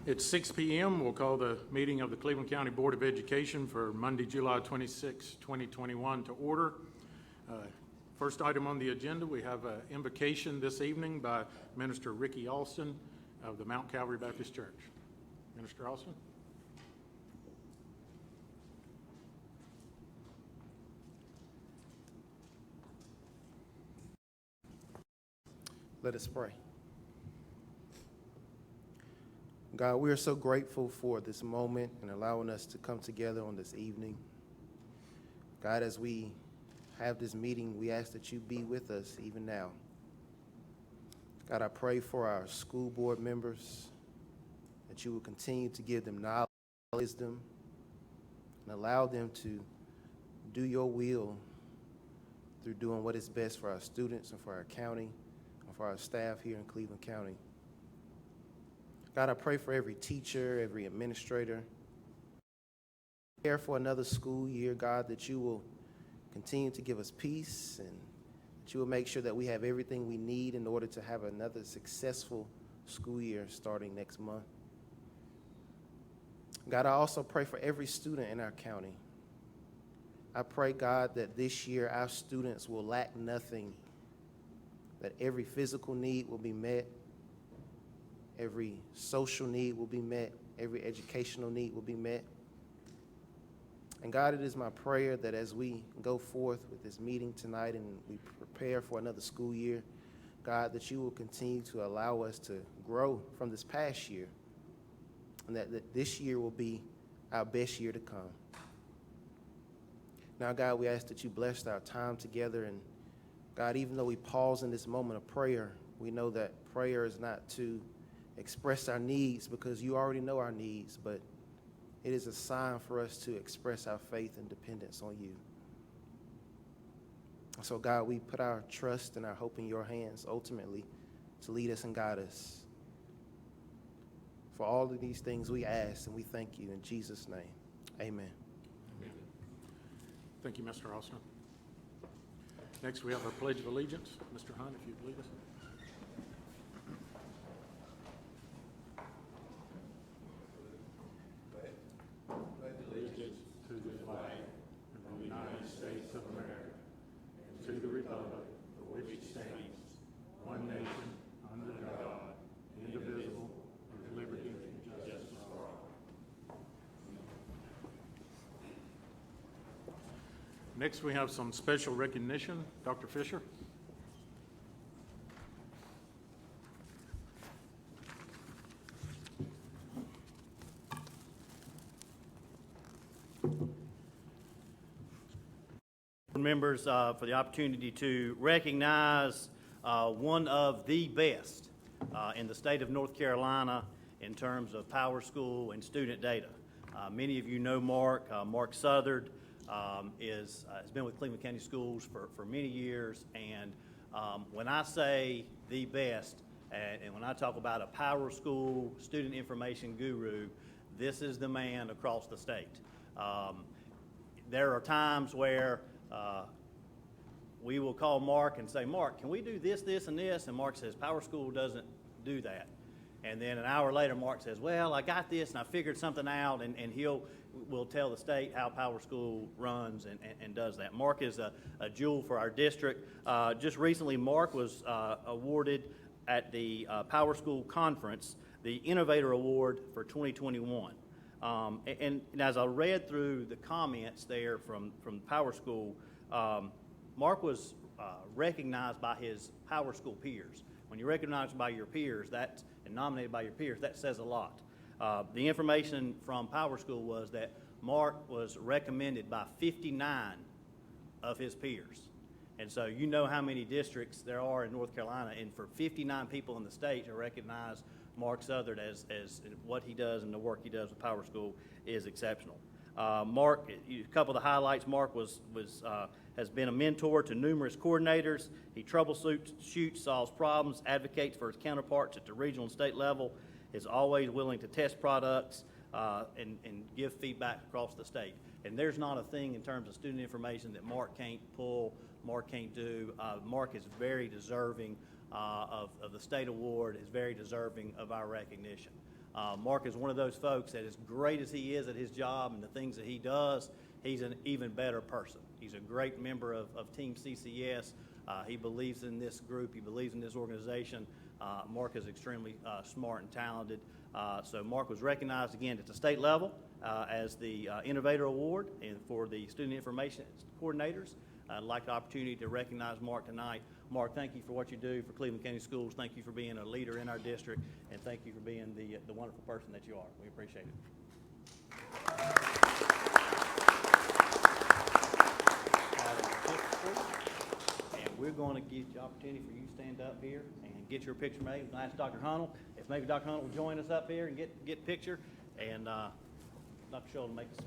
It's 6 p.m. We'll call the meeting of the Cleveland County Board of Education for Monday, July 26, 2021 to order. First item on the agenda, we have an invocation this evening by Minister Ricky Alston of the Mount Calvary Baptist Church. Minister Alston. Let us pray. God, we are so grateful for this moment and allowing us to come together on this evening. God, as we have this meeting, we ask that you be with us even now. God, I pray for our school board members, that you will continue to give them knowledge, wisdom, and allow them to do your will through doing what is best for our students and for our county and for our staff here in Cleveland County. God, I pray for every teacher, every administrator. Prepare for another school year, God, that you will continue to give us peace and that you will make sure that we have everything we need in order to have another successful school year starting next month. God, I also pray for every student in our county. I pray, God, that this year our students will lack nothing, that every physical need will be met, every social need will be met, every educational need will be met. And God, it is my prayer that as we go forth with this meeting tonight and we prepare for another school year, God, that you will continue to allow us to grow from this past year and that this year will be our best year to come. Now, God, we ask that you bless our time together. And God, even though we pause in this moment of prayer, we know that prayer is not to express our needs because you already know our needs, but it is a sign for us to express our faith and dependence on you. So, God, we put our trust and our hope in your hands ultimately to lead us and guide us. For all of these things we ask and we thank you in Jesus' name. Amen. Amen. Thank you, Mr. Alston. Next, we have our Pledge of Allegiance. Mr. Hunt, if you'd lead us. Next, we have some special recognition. Dr. Fisher. Members, for the opportunity to recognize one of the best in the state of North Carolina in terms of PowerSchool and student data. Many of you know Mark. Mark Southard has been with Cleveland County Schools for many years, and when I say the best, and when I talk about a PowerSchool student information guru, this is the man across the state. There are times where we will call Mark and say, Mark, can we do this, this, and this? And Mark says, PowerSchool doesn't do that. And then an hour later, Mark says, well, I got this and I figured something out, and will tell the state how PowerSchool runs and does that. Mark is a jewel for our district. Just recently, Mark was awarded at the PowerSchool Conference the Innovator Award for 2021. And as I read through the comments there from PowerSchool, Mark was recognized by his PowerSchool peers. When you're recognized by your peers, and nominated by your peers, that says a lot. The information from PowerSchool was that Mark was recommended by 59 of his peers. And so you know how many districts there are in North Carolina, and for 59 people in the state to recognize Mark Southard as what he does and the work he does with PowerSchool is exceptional. Mark, a couple of the highlights, Mark has been a mentor to numerous coordinators. He troubleshoots, solves problems, advocates for his counterparts at the regional and state level, is always willing to test products and give feedback across the state. And there's not a thing in terms of student information that Mark can't pull, Mark can't do. Mark is very deserving of the state award, is very deserving of our recognition. Mark is one of those folks that, as great as he is at his job and the things that he does, he's an even better person. He's a great member of Team CCS. He believes in this group. He believes in this organization. Mark is extremely smart and talented. So Mark was recognized again at the state level as the Innovator Award and for the Student Information Coordinators. I'd like the opportunity to recognize Mark tonight. Mark, thank you for what you do for Cleveland County Schools. Thank you for being a leader in our district, and thank you for being the wonderful person that you are. We appreciate it. And we're going to give you the opportunity for you to stand up here and get your picture made. We'll ask Dr. Hunnell if maybe Dr. Hunnell will join us up here and get a picture, and Dr. Shull will make us.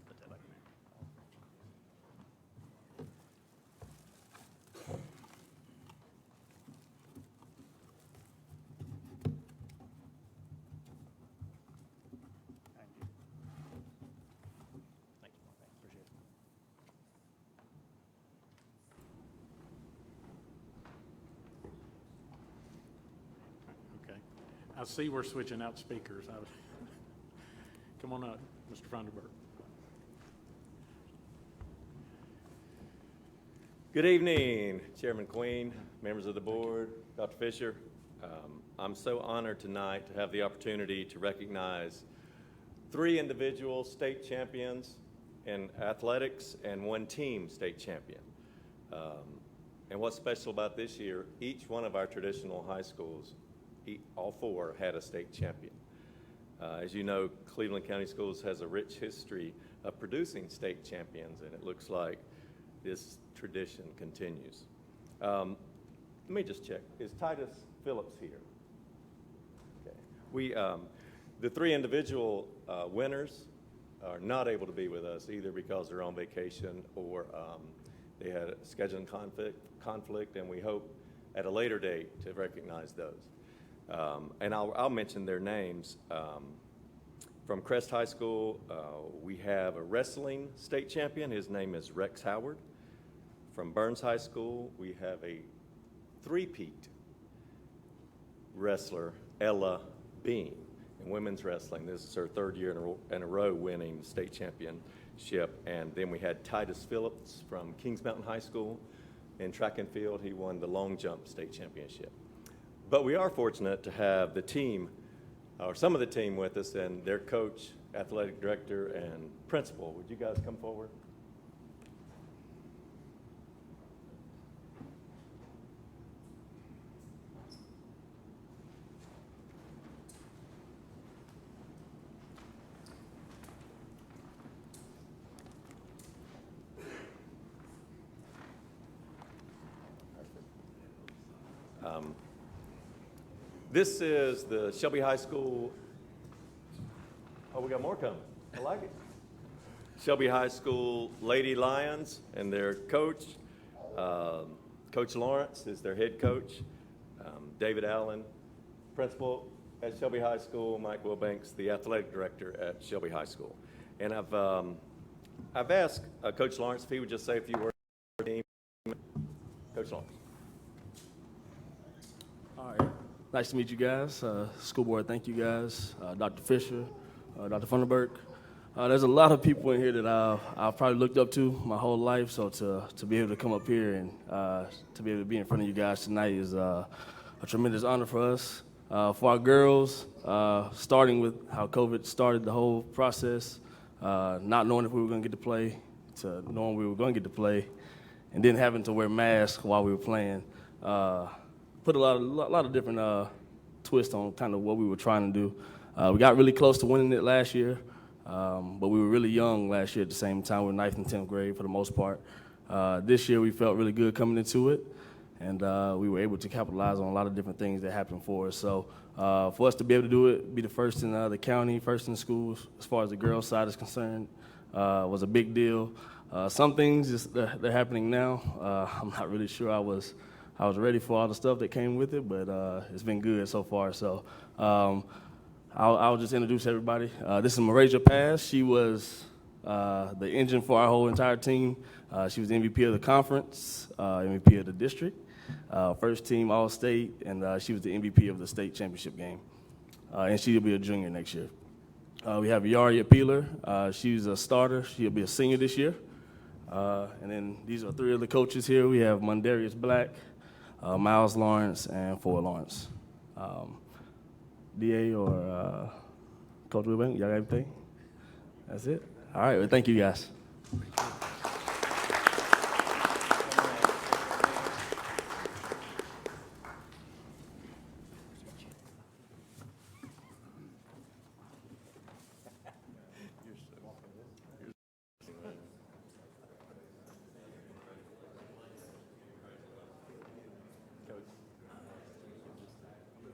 Put that back in there. Thank you. Thank you. Appreciate it. Okay. I see we're switching out speakers. Come on up, Mr. Funderburk. Good evening, Chairman Queen, members of the board, Dr. Fisher. I'm so honored tonight to have the opportunity to recognize 3 individual state champions in athletics and 1 team state champion. And what's special about this year, each one of our traditional high schools, all 4 had a state champion. As you know, Cleveland County Schools has a rich history of producing state champions, and it looks like this tradition continues. Let me just check. Is Titus Phillips here? Okay. The 3 individual winners are not able to be with us either because they're on vacation or they had a scheduling conflict, and we hope at a later date to recognize those. And I'll mention their names. From Crest High School, we have a wrestling state champion. His name is Rex Howard. From Burns High School, we have a 3-peat wrestler, Ella Bean, in women's wrestling. This is her 3rd year in a row winning state championship. And then we had Titus Phillips from Kings Mountain High School. In track and field, he won the long jump state championship. But we are fortunate to have the team, or some of the team with us, and their coach, athletic director, and principal. Would you guys come forward? This is the Shelby High School. Oh, we got more coming. I like it. Shelby High School Lady Lions and their coach. Coach Lawrence is their head coach. David Allen, principal at Shelby High School. Mike Wilbanks, the athletic director at Shelby High School. And I've asked Coach Lawrence if he would just say a few words to the team. Coach Lawrence. All right. Nice to meet you guys. School board, thank you guys. Dr. Fisher, Dr. Funderburk. There's a lot of people in here that I've probably looked up to my whole life, so to be able to come up here and to be able to be in front of you guys tonight is a tremendous honor for us. For our girls, starting with how COVID started the whole process, not knowing if we were going to get to play, to knowing we were going to get to play, and then having to wear masks while we were playing. Put a lot of different twists on kind of what we were trying to do. We got really close to winning it last year, but we were really young last year at the same time. We were 9th and 10th grade for the most part. This year we felt really good coming into it, and we were able to capitalize on a lot of different things that happened for us. So for us to be able to do it, be the first in the county, first in the schools, as far as the girls' side is concerned, was a big deal. Some things they're happening now. I'm not really sure I was ready for all the stuff that came with it, but it's been good so far. So I'll just introduce everybody. This is Marasia Paz. She was the engine for our whole entire team. She was the MVP of the conference, MVP of the district, first team All-State, and she was the MVP of the state championship game. And she'll be a junior next year. We have Yaria Peeler. She's a starter. She'll be a senior this year. And then these are three of the coaches here. We have Mondarius Black, Miles Lawrence, and Ford Lawrence. DA or Coach Wilbank, y'all got everything? That's it? All right, well, thank you guys.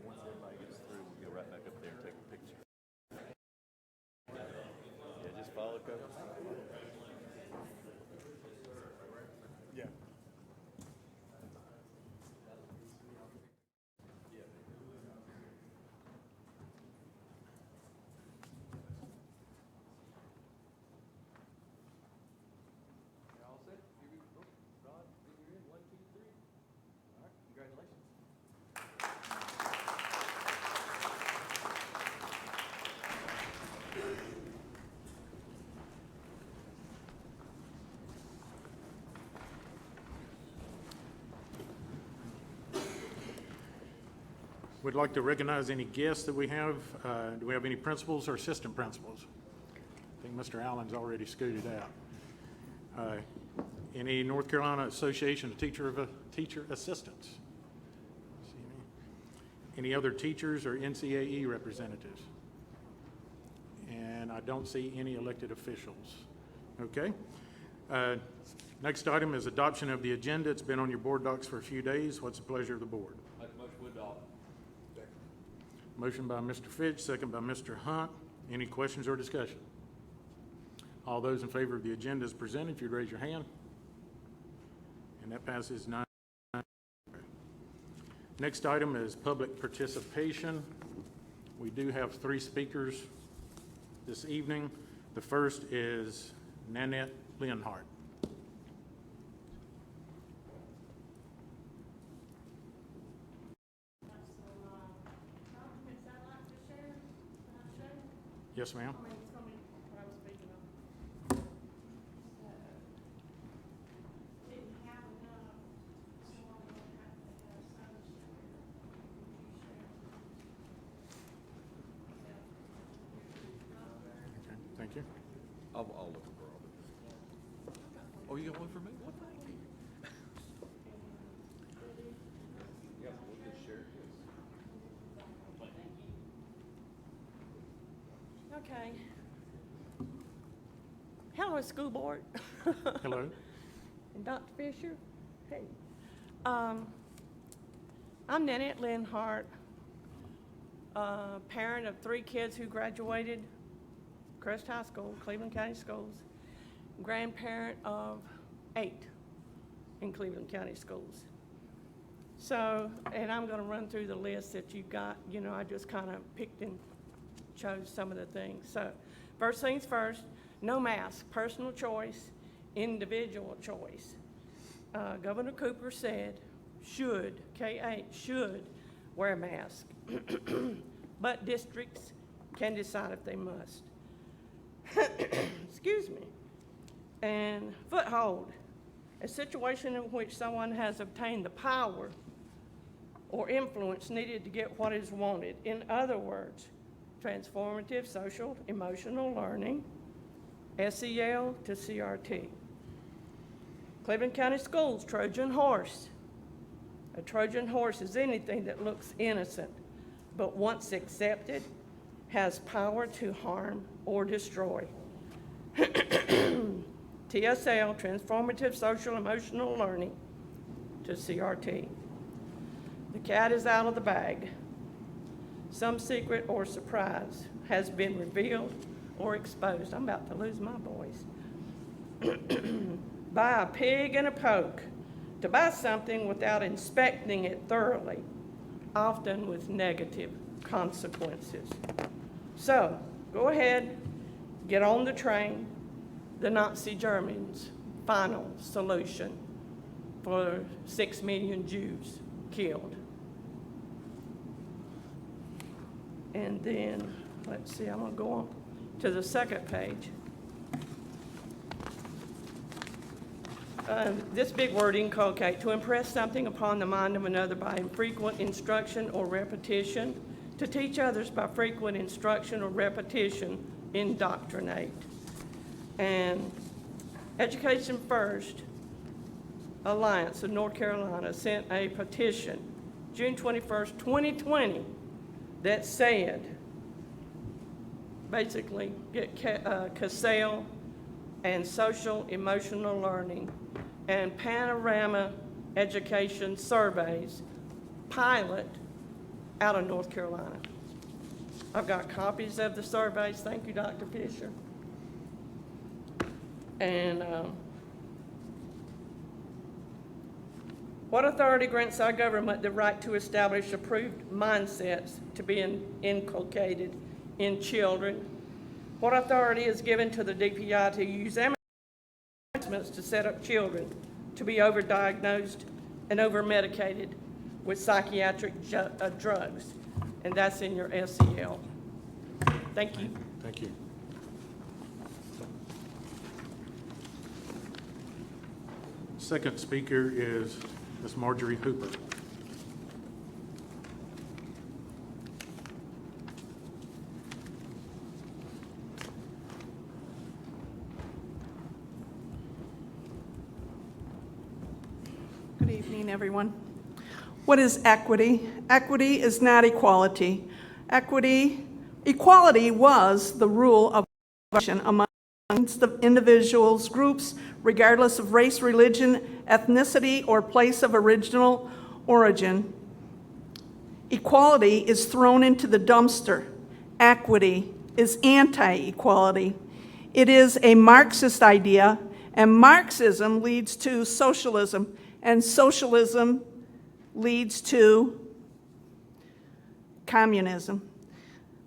Once everybody gets through, we'll go right back up there and take a picture. Yeah, just follow, Coach. Yeah. We'd like to recognize any guests that we have. Do we have any principals or assistant principals? I think Mr. Allen's already scooted out. Any North Carolina Association of Teacher Assistants? See any other teachers or NCAE representatives? And I don't see any elected officials. Okay. Next item is adoption of the agenda. It's been on your board docs for a few days. What's the pleasure of the board? Motion by Mr. Fitch, second by Mr. Hunt. Any questions or discussion? All those in favor of the agenda as presented, if you'd raise your hand. And that passes 9. Next item is public participation. We do have 3 speakers this evening. The first is Nanette Leonhardt. Yes, ma'am. Okay, thank you. I'll look for all. Oh, you got one for me? Well, thank you. Yeah, we'll just share this. Okay. Hello, school board. Hello. And Dr. Fisher. Hey. I'm Nanette Linhart, parent of 3 kids who graduated Crest High School, Cleveland County Schools, grandparent of 8 in Cleveland County Schools. So, and I'm going to run through the list that you've got. You know, I just kind of picked and chose some of the things. So, first things first, no mask, personal choice, individual choice. Governor Cooper said should, K-8, should wear a mask, but districts can decide if they must. Excuse me. And foothold, a situation in which someone has obtained the power or influence needed to get what is wanted. In other words, transformative social emotional learning, SEL to CRT. Cleveland County Schools, Trojan horse. A Trojan horse is anything that looks innocent, but once accepted, has power to harm or destroy. TSL, transformative social emotional learning, to CRT. The cat is out of the bag. Some secret or surprise has been revealed or exposed. I'm about to lose my voice. buy a pig and a poke, to buy something without inspecting it thoroughly, often with negative consequences. So, go ahead, get on the train, the Nazi Germans' final solution for 6 million Jews killed. And then, let's see, I'm gonna go on to the second page. This big word, inculcate, to impress something upon the mind of another by frequent instruction or repetition, to teach others by frequent instruction or repetition, indoctrinate. And Education First Alliance of North Carolina sent a petition, June 21st, 2020, that said, basically, get CASEL and social emotional learning and panorama education surveys pilot out of North Carolina. I've got copies of the surveys. Thank you, Dr. Fisher. And what authority grants our government the right to establish approved mindsets to be inculcated in children? What authority is given to the DPI to use assessments to set up children to be overdiagnosed and overmedicated with psychiatric drugs? And that's in your SEL. Thank you. Thank you. Second speaker is Ms. Marjorie Hooper. Good evening, everyone. What is equity? Equity is not equality. Equality was the rule of among the individuals, groups, regardless of race, religion, ethnicity, or place of original origin. Equality is thrown into the dumpster. Equity is anti-equality. It is a Marxist idea, and Marxism leads to socialism, and socialism leads to communism.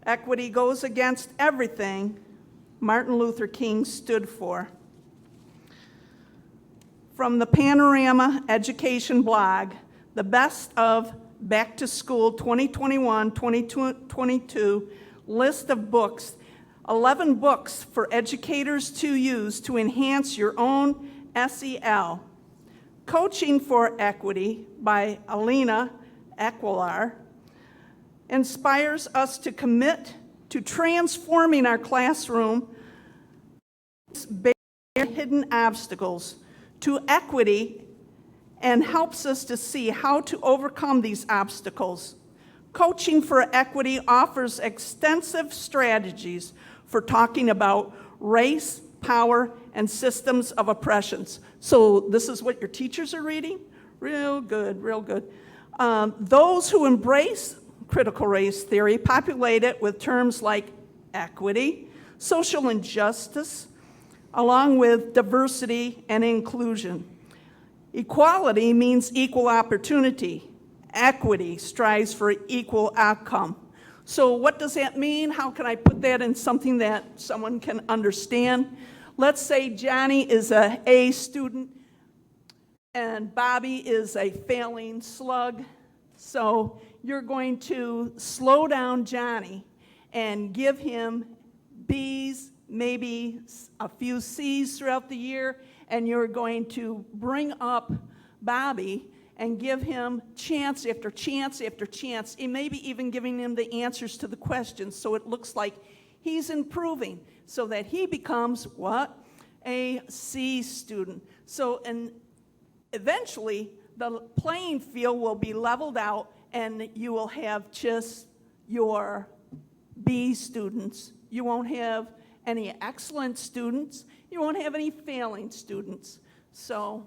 Equity goes against everything Martin Luther King stood for. From the Panorama Education blog, the best of Back to School 2021-2022 list of books, 11 books for educators to use to enhance your own SEL. Coaching for Equity by Alina Aquilar inspires us to commit to transforming our classroom, hidden obstacles, to equity, and helps us to see how to overcome these obstacles. Coaching for Equity offers extensive strategies for talking about race, power, and systems of oppressions. So this is what your teachers are reading? Real good, real good. Those who embrace critical race theory populate it with terms like equity, social injustice, along with diversity and inclusion. Equality means equal opportunity. Equity strives for equal outcome. So what does that mean? How can I put that in something that someone can understand? Let's say Johnny is an A student and Bobby is a failing slug. So you're going to slow down Johnny and give him B's, maybe a few C's throughout the year, and you're going to bring up Bobby and give him chance after chance after chance, and maybe even giving him the answers to the questions so it looks like he's improving so that he becomes what? A C student. So, and eventually the playing field will be leveled out and you will have just your B students. You won't have any excellent students. You won't have any failing students. So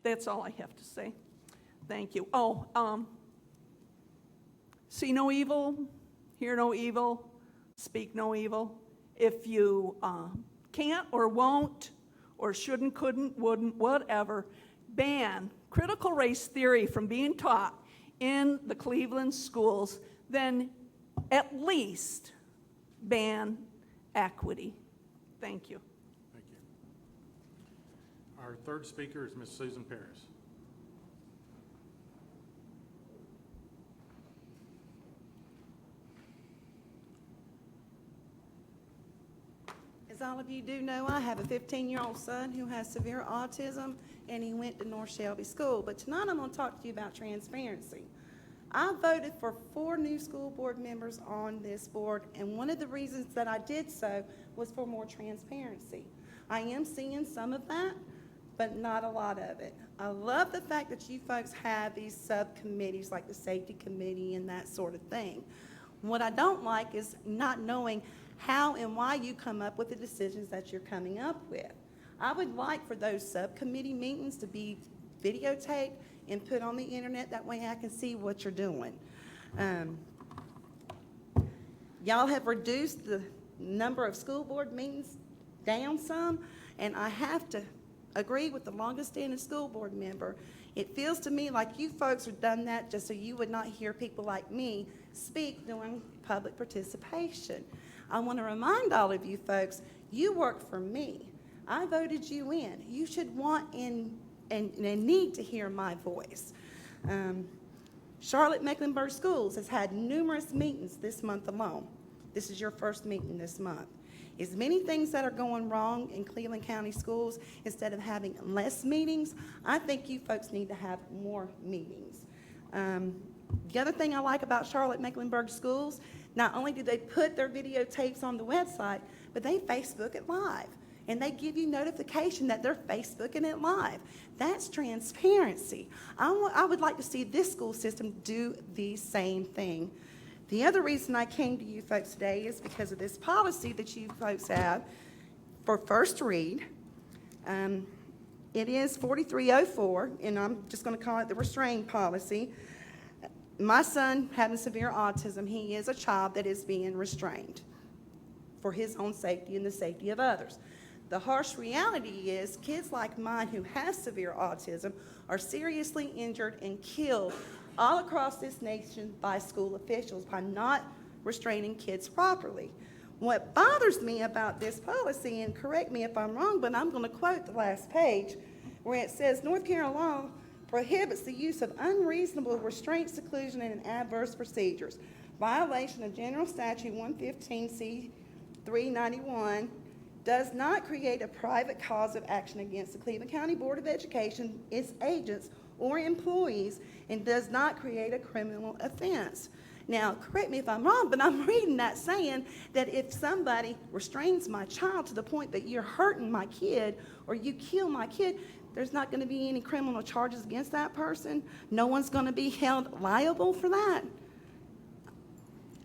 that's all I have to say. Thank you. See no evil, hear no evil, speak no evil. If you can't or won't or shouldn't, couldn't, wouldn't, whatever, ban critical race theory from being taught in the Cleveland schools, then at least ban equity. Thank you. Thank you. Our third speaker is Ms. Susan Paris. As all of you do know, I have a 15-year-old son who has severe autism, and he went to North Shelby School. But tonight I'm going to talk to you about transparency. I voted for 4 new school board members on this board, and one of the reasons that I did so was for more transparency. I am seeing some of that, but not a lot of it. I love the fact that you folks have these subcommittees like the safety committee and that sort of thing. What I don't like is not knowing how and why you come up with the decisions that you're coming up with. I would like for those subcommittee meetings to be videotaped and put on the internet. That way I can see what you're doing. Y'all have reduced the number of school board meetings down some, and I have to agree with the longest standing school board member. It feels to me like you folks have done that just so you would not hear people like me speak during public participation. I want to remind all of you folks, you work for me. I voted you in. You should want and need to hear my voice. Charlotte Mecklenburg Schools has had numerous meetings this month alone. This is your first meeting this month. As many things that are going wrong in Cleveland County Schools, instead of having less meetings, I think you folks need to have more meetings. The other thing I like about Charlotte Mecklenburg Schools, not only do they put their videotapes on the website, but they Facebook it live. And they give you notification that they're Facebooking it live. That's transparency. I would like to see this school system do the same thing. The other reason I came to you folks today is because of this policy that you folks have for first read. It is 4304, and I'm just going to call it the restraint policy. My son having severe autism, he is a child that is being restrained for his own safety and the safety of others. The harsh reality is kids like mine who have severe autism are seriously injured and killed all across this nation by school officials by not restraining kids properly. What bothers me about this policy, and correct me if I'm wrong, but I'm going to quote the last page, where it says, North Carolina law prohibits the use of unreasonable restraint, seclusion, and adverse procedures. Violation of General Statute 115C391 does not create a private cause of action against the Cleveland County Board of Education, its agents, or employees, and does not create a criminal offense. Now, correct me if I'm wrong, but I'm reading that saying that if somebody restrains my child to the point that you're hurting my kid or you kill my kid, there's not going to be any criminal charges against that person. No one's going to be held liable for that.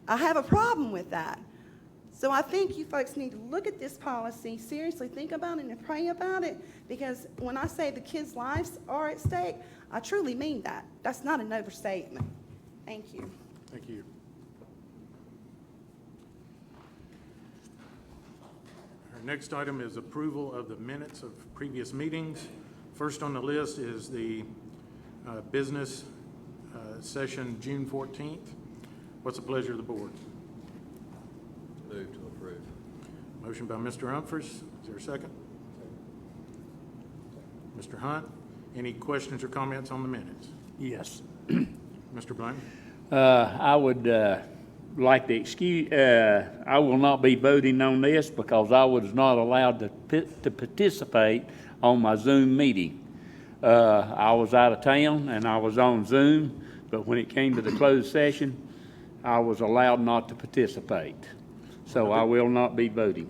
I have a problem with that. So I think you folks need to look at this policy, seriously think about it and pray about it, because when I say the kids' lives are at stake, I truly mean that. That's not an overstatement. Thank you. Thank you. Our next item is approval of the minutes of previous meetings. First on the list is the business session, June 14th. What's the pleasure of the board? Move to approve. Motion by Mr. Humphries. Is there a second? Mr. Hunt, any questions or comments on the minutes? Yes. Mr. Blanton? I would like to excuse, I will not be voting on this because I was not allowed to participate on my Zoom meeting. I was out of town and I was on Zoom, but when it came to the closed session, I was allowed not to participate. So I will not be voting.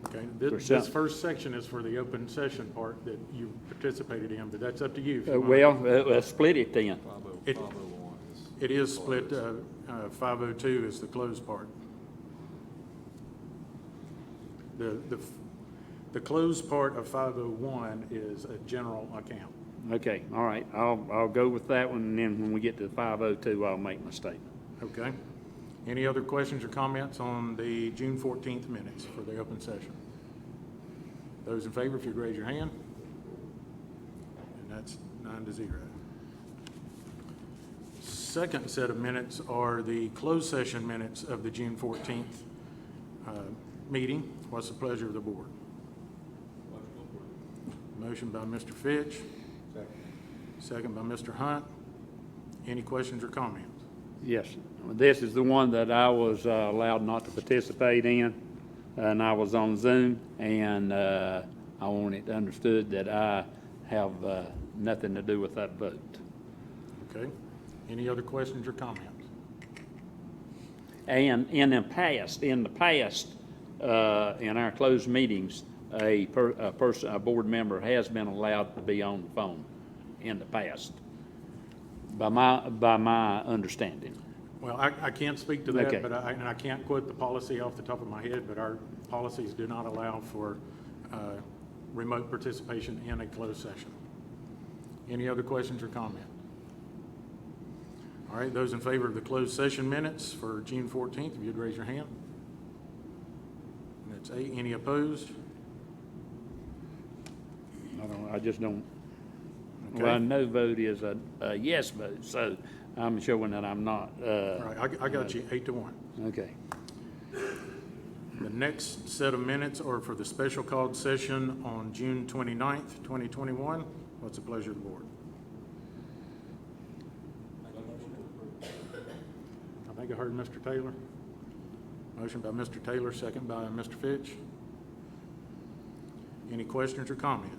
Okay, For this some- first section is for the open session part that you participated in, but that's up to you. if you want. Well, split it then. It- 501 is. It is split, 502 is the closed part. The closed part of 501 is a general account. Okay, all right. I'll go with that one, and then when we get to 502, I'll make my statement. Okay. Any other questions or comments on the June 14th minutes for the open session? Those in favor, if you'd raise your hand. And that's 9-0. Second set of minutes are the closed session minutes of the June 14th meeting. What's the pleasure of the board? Motion by Mr. Fitch. Second by Mr. Hunt. Any questions or comments? Yes, this is the one that I was allowed not to participate in, and I was on Zoom, and I want it understood that I have nothing to do with that vote. Okay. Any other questions or comments? And in the past, in our closed meetings, a board member has been allowed to be on the phone in the past, by my understanding. Well, I can't speak to that, Okay. but I can't quote the policy off the top of my head, but our policies do not allow for remote participation in a closed session. Any other questions or comments? All right, those in favor of the closed session minutes for June 14th, if you'd raise your hand. That's 8. Any opposed? I just don't, Okay. well, a no vote is a yes vote, so I'm showing that I'm not. All right, I got you, 8-1. Okay. The next set of minutes are for the special called session on June 29th, 2021. What's the pleasure of the board? I think I heard Mr. Taylor. Motion by Mr. Taylor, second by Mr. Fitch. Any questions or comments?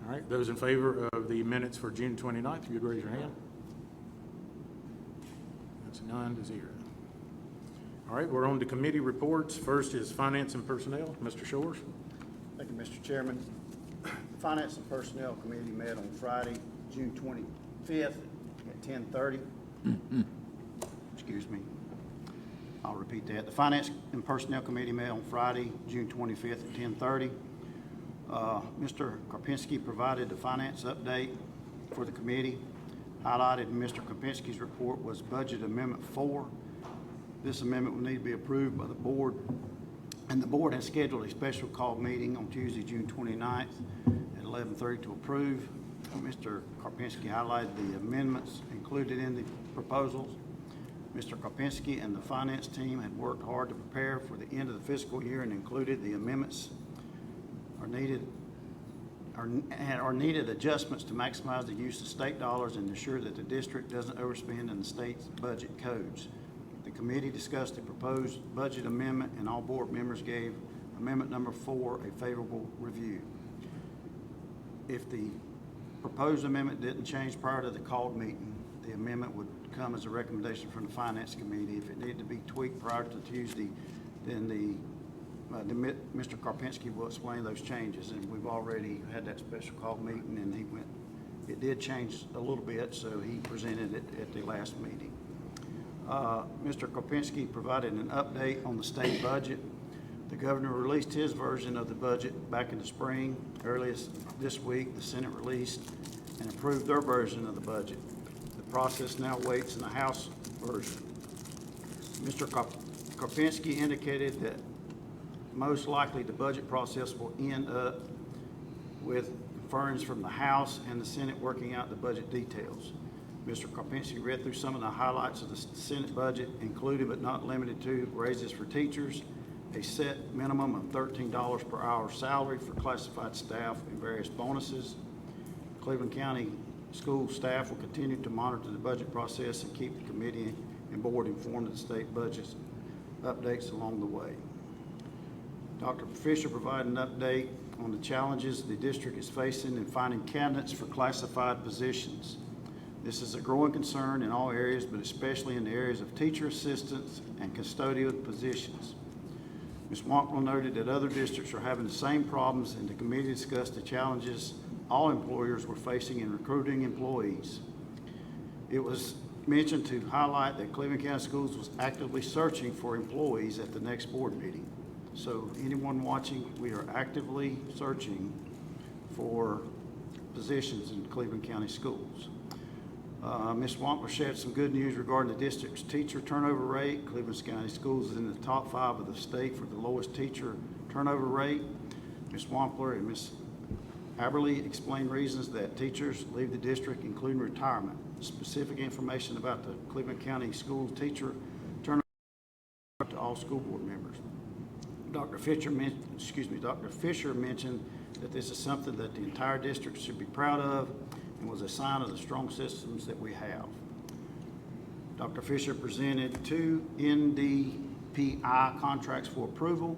All right, those in favor of the minutes for June 29th, if you'd raise your hand. That's 9-0. All right, we're on to committee reports. First is Finance and Personnel. Mr. Shores. Thank you, Mr. Chairman. The Finance and Personnel Committee met on Friday, June 25th at 10:30. Excuse me. I'll repeat that. The Finance and Personnel Committee met on Friday, June 25th at 10:30. Mr. Karpinski provided the finance update for the committee. Highlighted in Mr. Karpinski's report was Budget Amendment 4. This amendment will need to be approved by the board, and the board has scheduled a special call meeting on Tuesday, June 29th at 11:30 to approve. Mr. Karpinski highlighted the amendments included in the proposals. Mr. Karpinski and the finance team had worked hard to prepare for the end of the fiscal year and included the amendments are needed adjustments to maximize the use of state dollars and ensure that the district doesn't overspend in the state's budget codes. The committee discussed the proposed budget amendment, and all board members gave amendment number 4 a favorable review. If the proposed amendment didn't change prior to the called meeting, the amendment would come as a recommendation from the Finance Committee. If it needed to be tweaked prior to Tuesday, then Mr. Karpinski will explain those changes, and we've already had that special call meeting, and it did change a little bit, so he presented it at the last meeting. Mr. Karpinski provided an update on the state budget. The governor released his version of the budget back in the spring. Earliest this week, the Senate released and approved their version of the budget. The process now waits in the House version. Mr. Karpinski indicated that most likely the budget process will end up with conference from the House and the Senate working out the budget details. Mr. Karpinski read through some of the highlights of the Senate budget, including but not limited to raises for teachers, a set minimum of $13 per hour salary for classified staff, and various bonuses. Cleveland County school staff will continue to monitor the budget process and keep the committee and board informed of the state budget's updates along the way. Dr. Fisher provided an update on the challenges the district is facing in finding candidates for classified positions. This is a growing concern in all areas, but especially in the areas of teacher assistants and custodial positions. Ms. Wankville noted that other districts are having the same problems, and the committee discussed the challenges all employers were facing in recruiting employees. It was mentioned to highlight that Cleveland County Schools was actively searching for employees at the next board meeting. So anyone watching, we are actively searching for positions in Cleveland County Schools. Ms. Wampler shared some good news regarding the district's teacher turnover rate. Cleveland County Schools is in the top 5 of the state for the lowest teacher turnover rate. Ms. Wampler and Ms. Haberly explained reasons that teachers leave the district, including retirement. Specific information about the Cleveland County School teacher turnover to all school board members. Dr. Fisher mentioned that this is something that the entire district should be proud of and was a sign of the strong systems that we have. Dr. Fisher presented 2 NDPI contracts for approval.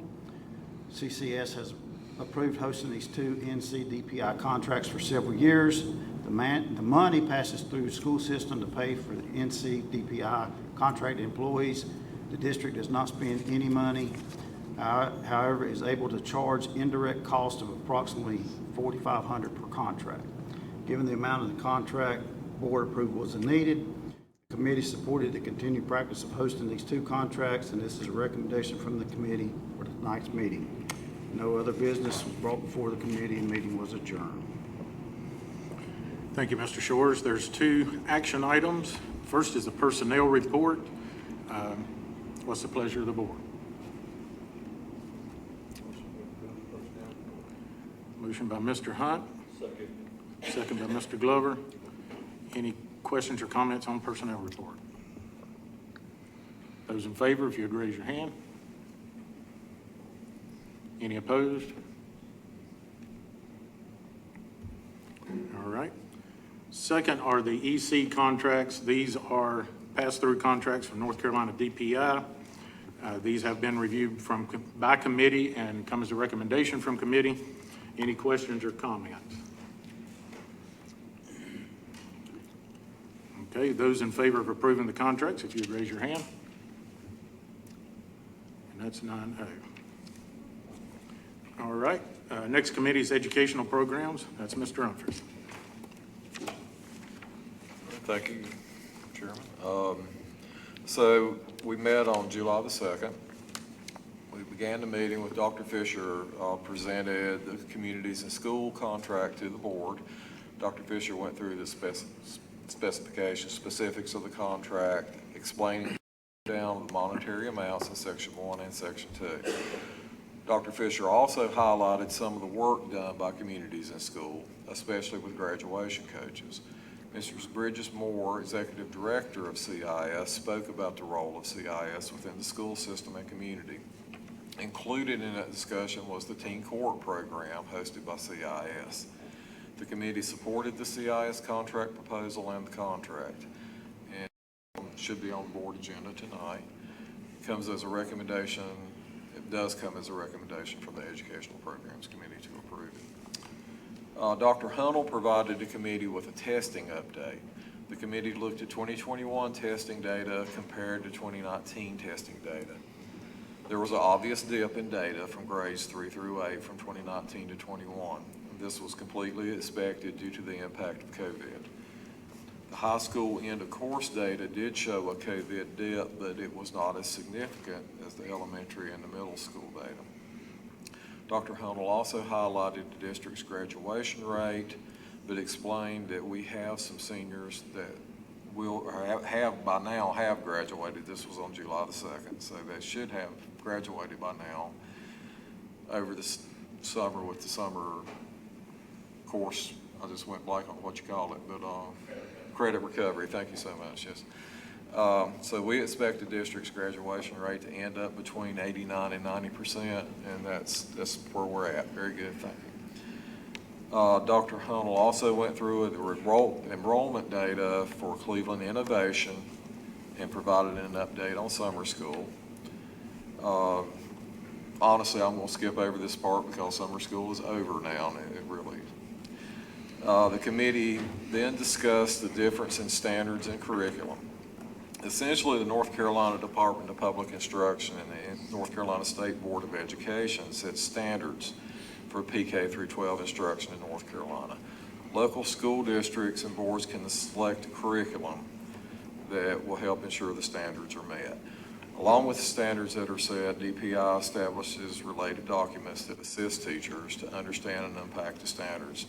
CCS has approved hosting these 2 NCDPI contracts for several years. The money passes through the school system to pay for the NCDPI contract employees. The district does not spend any money, however, is able to charge indirect cost of approximately $4,500 per contract. Given the amount of the contract, board approval was needed. The committee supported the continued practice of hosting these 2 contracts, and this is a recommendation from the committee for tonight's meeting. No other business was brought before the committee, and the meeting was adjourned. Thank you, Mr. Shores. There's 2 action items. First is the personnel report. What's the pleasure of the board? Motion by Mr. Hunt. Second by Mr. Glover. Any questions or comments on personnel report? Those in favor, if you'd raise your hand. Any opposed? All right. Second are the EC contracts. These are pass-through contracts from North Carolina DPI. These have been reviewed by committee and come as a recommendation from committee. Any questions or comments? Okay, those in favor of approving the contracts, if you'd raise your hand. And that's 9-0. All right, next committee is educational programs. That's Mr. Humphries. Thank you, Chairman. So we met on July the 2nd. We began the meeting with Dr. Fisher, presented the communities and school contract to the board. Dr. Fisher went through the specifications, specifics of the contract, explaining down the monetary amounts in Section 1 and Section 2. Dr. Fisher also highlighted some of the work done by communities in school, especially with graduation coaches. Mr. Bridges Moore, Executive Director of CIS, spoke about the role of CIS within the school system and community. Included in that discussion was the Teen Court program hosted by CIS. The committee supported the CIS contract proposal and the contract, and should be on the board agenda tonight. It comes as a recommendation. It does come as a recommendation from the Educational Programs Committee to approve it. Dr. Hunnell provided the committee with a testing update. The committee looked at 2021 testing data compared to 2019 testing data. There was an obvious dip in data from grades 3 through 8 from 2019 to 21. This was completely expected due to the impact of COVID. The high school end of course data did show a COVID dip, but it was not as significant as the elementary and the middle school data. Dr. Hunnell also highlighted the district's graduation rate, but explained that we have some seniors that will have by now have graduated. This was on July the 2nd, so they should have graduated by now over the summer with the summer course. I just went blank on what you call it, but credit recovery. Thank you so much. Yes. So we expect the district's graduation rate to end up between 89 and 90%, and that's where we're at. Very good. Thank you. Dr. Hunnell also went through the enrollment data for Cleveland Innovation and provided an update on summer school. Honestly, I'm going to skip over this part because summer school is over now. It really is. The committee then discussed the difference in standards and curriculum. Essentially, the North Carolina Department of Public Instruction and the North Carolina State Board of Education set standards for PK through 12 instruction in North Carolina. Local school districts and boards can select a curriculum that will help ensure the standards are met. Along with the standards that are set, DPI establishes related documents that assist teachers to understand and unpack the standards.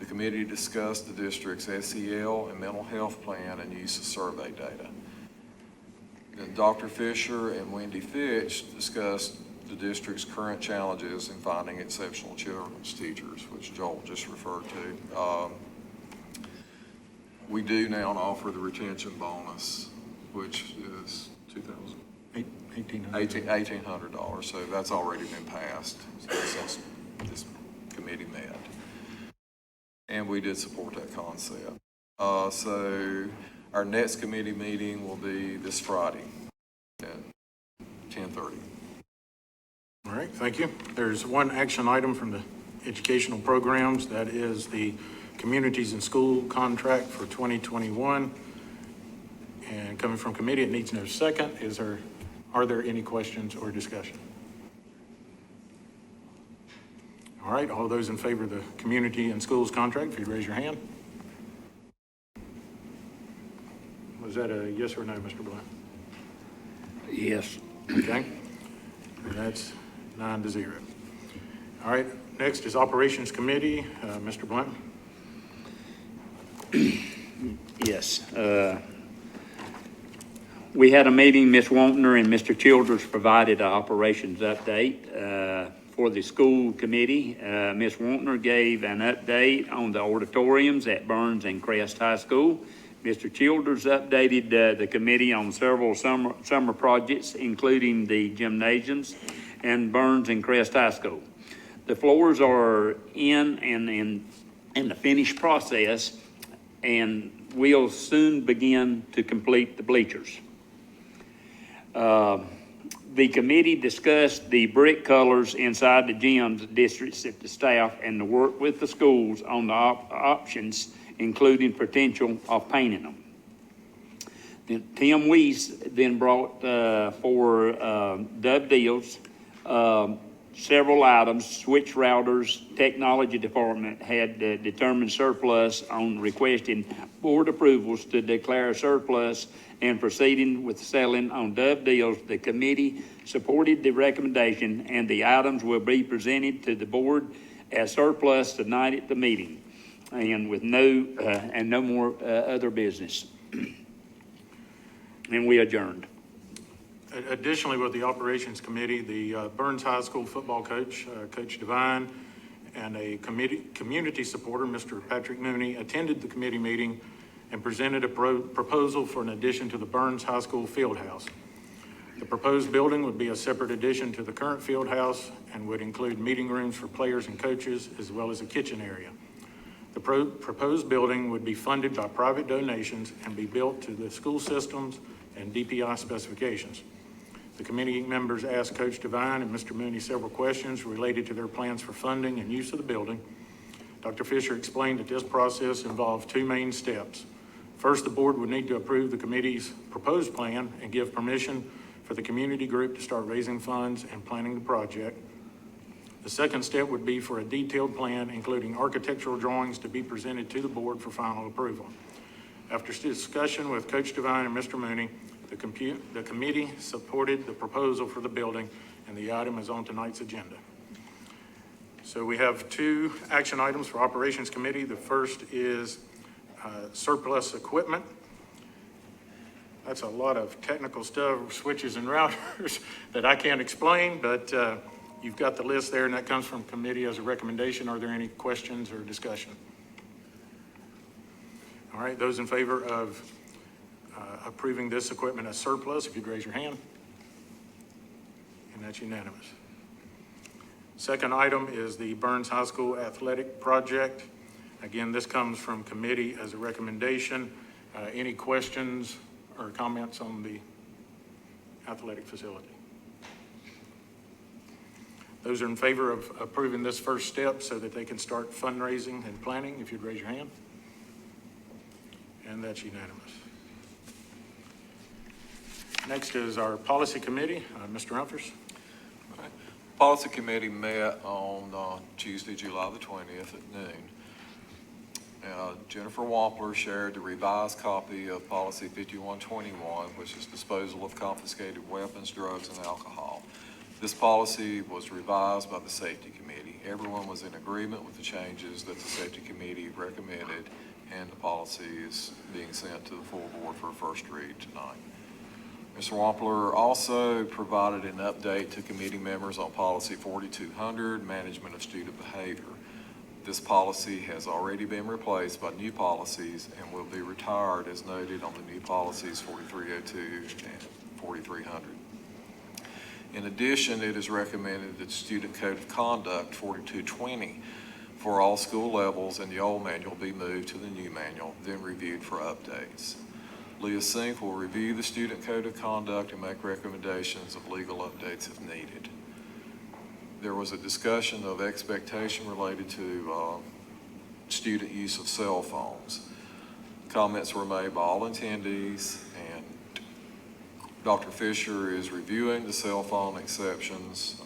The committee discussed the district's SEL and mental health plan and use of survey data. Then Dr. Fisher and Wendy Fitch discussed the district's current challenges in finding exceptional children's teachers, which Joel just referred to. We do now offer the retention bonus, which is $1,800, so that's already been passed since this committee met. And we did support that concept. So our next committee meeting will be this Friday at 10:30. All right, thank you. There's one action item from the educational programs. That is the Communities in School contract for 2021. And coming from committee, it needs no second. Are there any questions or discussion? All right, all those in favor of the Community and Schools contract, if you'd raise your hand. Was that a yes or no, Mr. Blunt? Yes. Okay, and that's 9-0. All right, next is Operations Committee. Mr. Blunt? Yes. We had a meeting, Ms. Wantner and Mr. Childers provided an operations update for the school committee. Ms. Wantner gave an update on the auditoriums at Burns and Crest High School. Mr. Childers updated the committee on several summer projects, including the gymnasiums and Burns and Crest High School. The floors are in the finished process, and we'll soon begin to complete the bleachers. The committee discussed the brick colors inside the gyms, districts, at the staff, and to work with the schools on the options, including potential of painting them. Then Tim Weiss then brought for Dove Deals several items. Switch routers, technology department had determined surplus on requesting board approvals to declare surplus and proceeding with selling on Dove Deals. The committee supported the recommendation, and the items will be presented to the board as surplus tonight at the meeting, and with no more other business. And we adjourned. Additionally, with the Operations Committee, the Burns High School football coach, Coach Devine, and a community supporter, Mr. Patrick Mooney, attended the committee meeting and presented a proposal for an addition to the Burns High School field house. The proposed building would be a separate addition to the current field house and would include meeting rooms for players and coaches, as well as a kitchen area. The proposed building would be funded by private donations and be built to the school systems and DPI specifications. The committee members asked Coach Devine and Mr. Mooney several questions related to their plans for funding and use of the building. Dr. Fisher explained that this process involved two main steps. First, the board would need to approve the committee's proposed plan and give permission for the community group to start raising funds and planning the project. The second step would be for a detailed plan, including architectural drawings, to be presented to the board for final approval. After discussion with Coach Devine and Mr. Mooney, the committee supported the proposal for the building, and the item is on tonight's agenda. So we have two action items for Operations Committee. The first is surplus equipment. That's a lot of technical stuff, switches and routers that I can't explain, but you've got the list there, and that comes from committee as a recommendation. Are there any questions or discussion? All right, those in favor of approving this equipment as surplus, if you'd raise your hand. And that's unanimous. Second item is the Burns High School athletic project. Again, this comes from committee as a recommendation. Any questions or comments on the athletic facility? Those are in favor of approving this first step so that they can start fundraising and planning, if you'd raise your hand. And that's unanimous. Next is our policy committee. Mr. Humphries. Policy Committee met on Tuesday, July the 20th at noon. Jennifer Wampler shared the revised copy of Policy 5121, which is disposal of confiscated weapons, drugs, and alcohol. This policy was revised by the Safety Committee. Everyone was in agreement with the changes that the Safety Committee recommended, and the policy is being sent to the full board for a first read tonight. Mr. Wampler also provided an update to committee members on policy 4200, management of student behavior. This policy has already been replaced by new policies and will be retired as noted on the new policies 4302 and 4300. In addition, it is recommended that Student Code of Conduct 4220 for all school levels and the old manual be moved to the new manual, then reviewed for updates. Leah Sink will review the Student Code of Conduct and make recommendations of legal updates if needed. There was a discussion of expectation related to student use of cell phones. Comments were made by all attendees, and Dr. Fisher is reviewing the cell phone exceptions,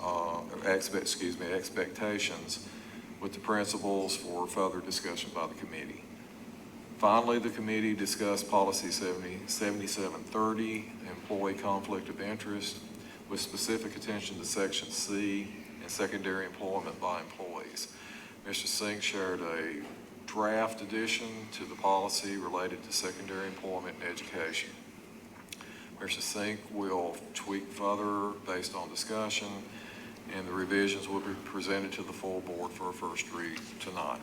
expectations with the principals for further discussion by the committee. Finally, the committee discussed policy 7730, employee conflict of interest, with specific attention to section C and secondary employment by employees. Mr. Singh shared a draft addition to the policy related to secondary employment and education. Mr. Singh will tweak further based on discussion, and the revisions will be presented to the full board for a first read tonight.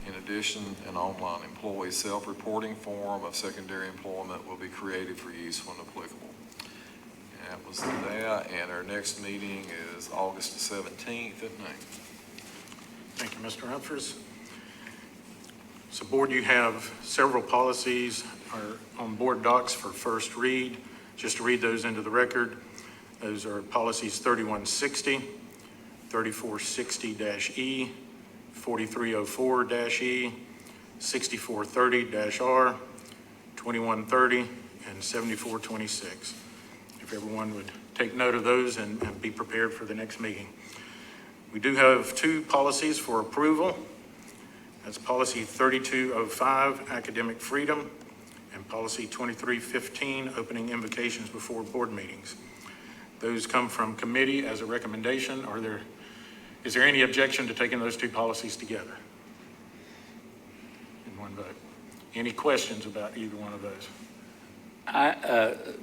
In addition, an online employee self-reporting form of secondary employment will be created for use when applicable. And that was that, and our next meeting is August the 17th at noon. Thank you, Mr. Humphries. So, Board, you have several policies are on board docs for first read. Just to read those into the record, those are policies 3160, 3460-E, 4304-E, 6430-R, 2130, and 7426. If everyone would take note of those and be prepared for the next meeting. We do have two policies for approval. That's policy 3205, academic freedom, and policy 2315, opening invocations before board meetings. Those come from committee as a recommendation. Is there any objection to taking those two policies together in one vote? Any questions about either one of those?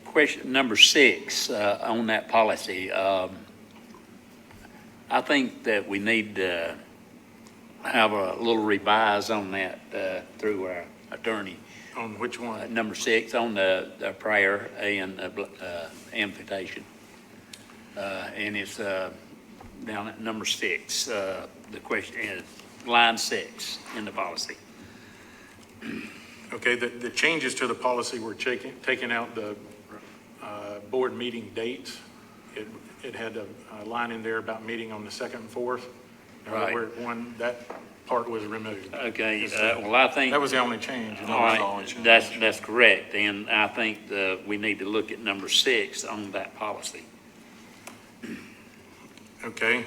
Question number 6 on that policy. I think that we need to have a little revise on that through our attorney. On which one? Number 6 on the prayer and amputation. And it's down at number 6. The question is line 6 in the policy. Okay, the changes to the policy were taking out the board meeting dates. It had a line in there about meeting on the 2nd and 4th. Right. Where that part was removed. Okay, well, I think. That was the only change. All right, that's correct, and I think we need to look at number 6 on that policy. Okay,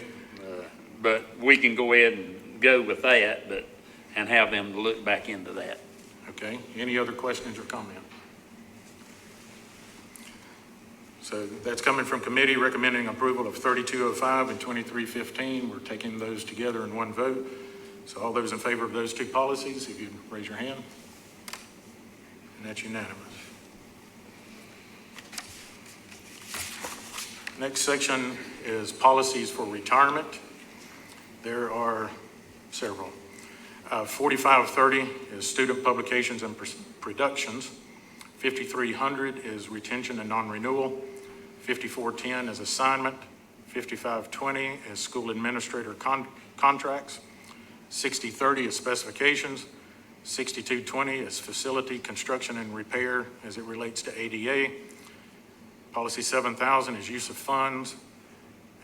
But we can go ahead and go with that, and have them look back into that. okay. Any other questions or comments? So that's coming from committee recommending approval of 3205 and 2315. We're taking those together in one vote. So all those in favor of those two policies, if you'd raise your hand. And that's unanimous. Next section is policies for retirement. There are several. 4530 is student publications and productions. 5300 is retention and non-renewal. 5410 is assignment. 5520 is school administrator contracts. 6030 is specifications. 6220 is facility construction and repair as it relates to ADA. Policy 7000 is use of funds.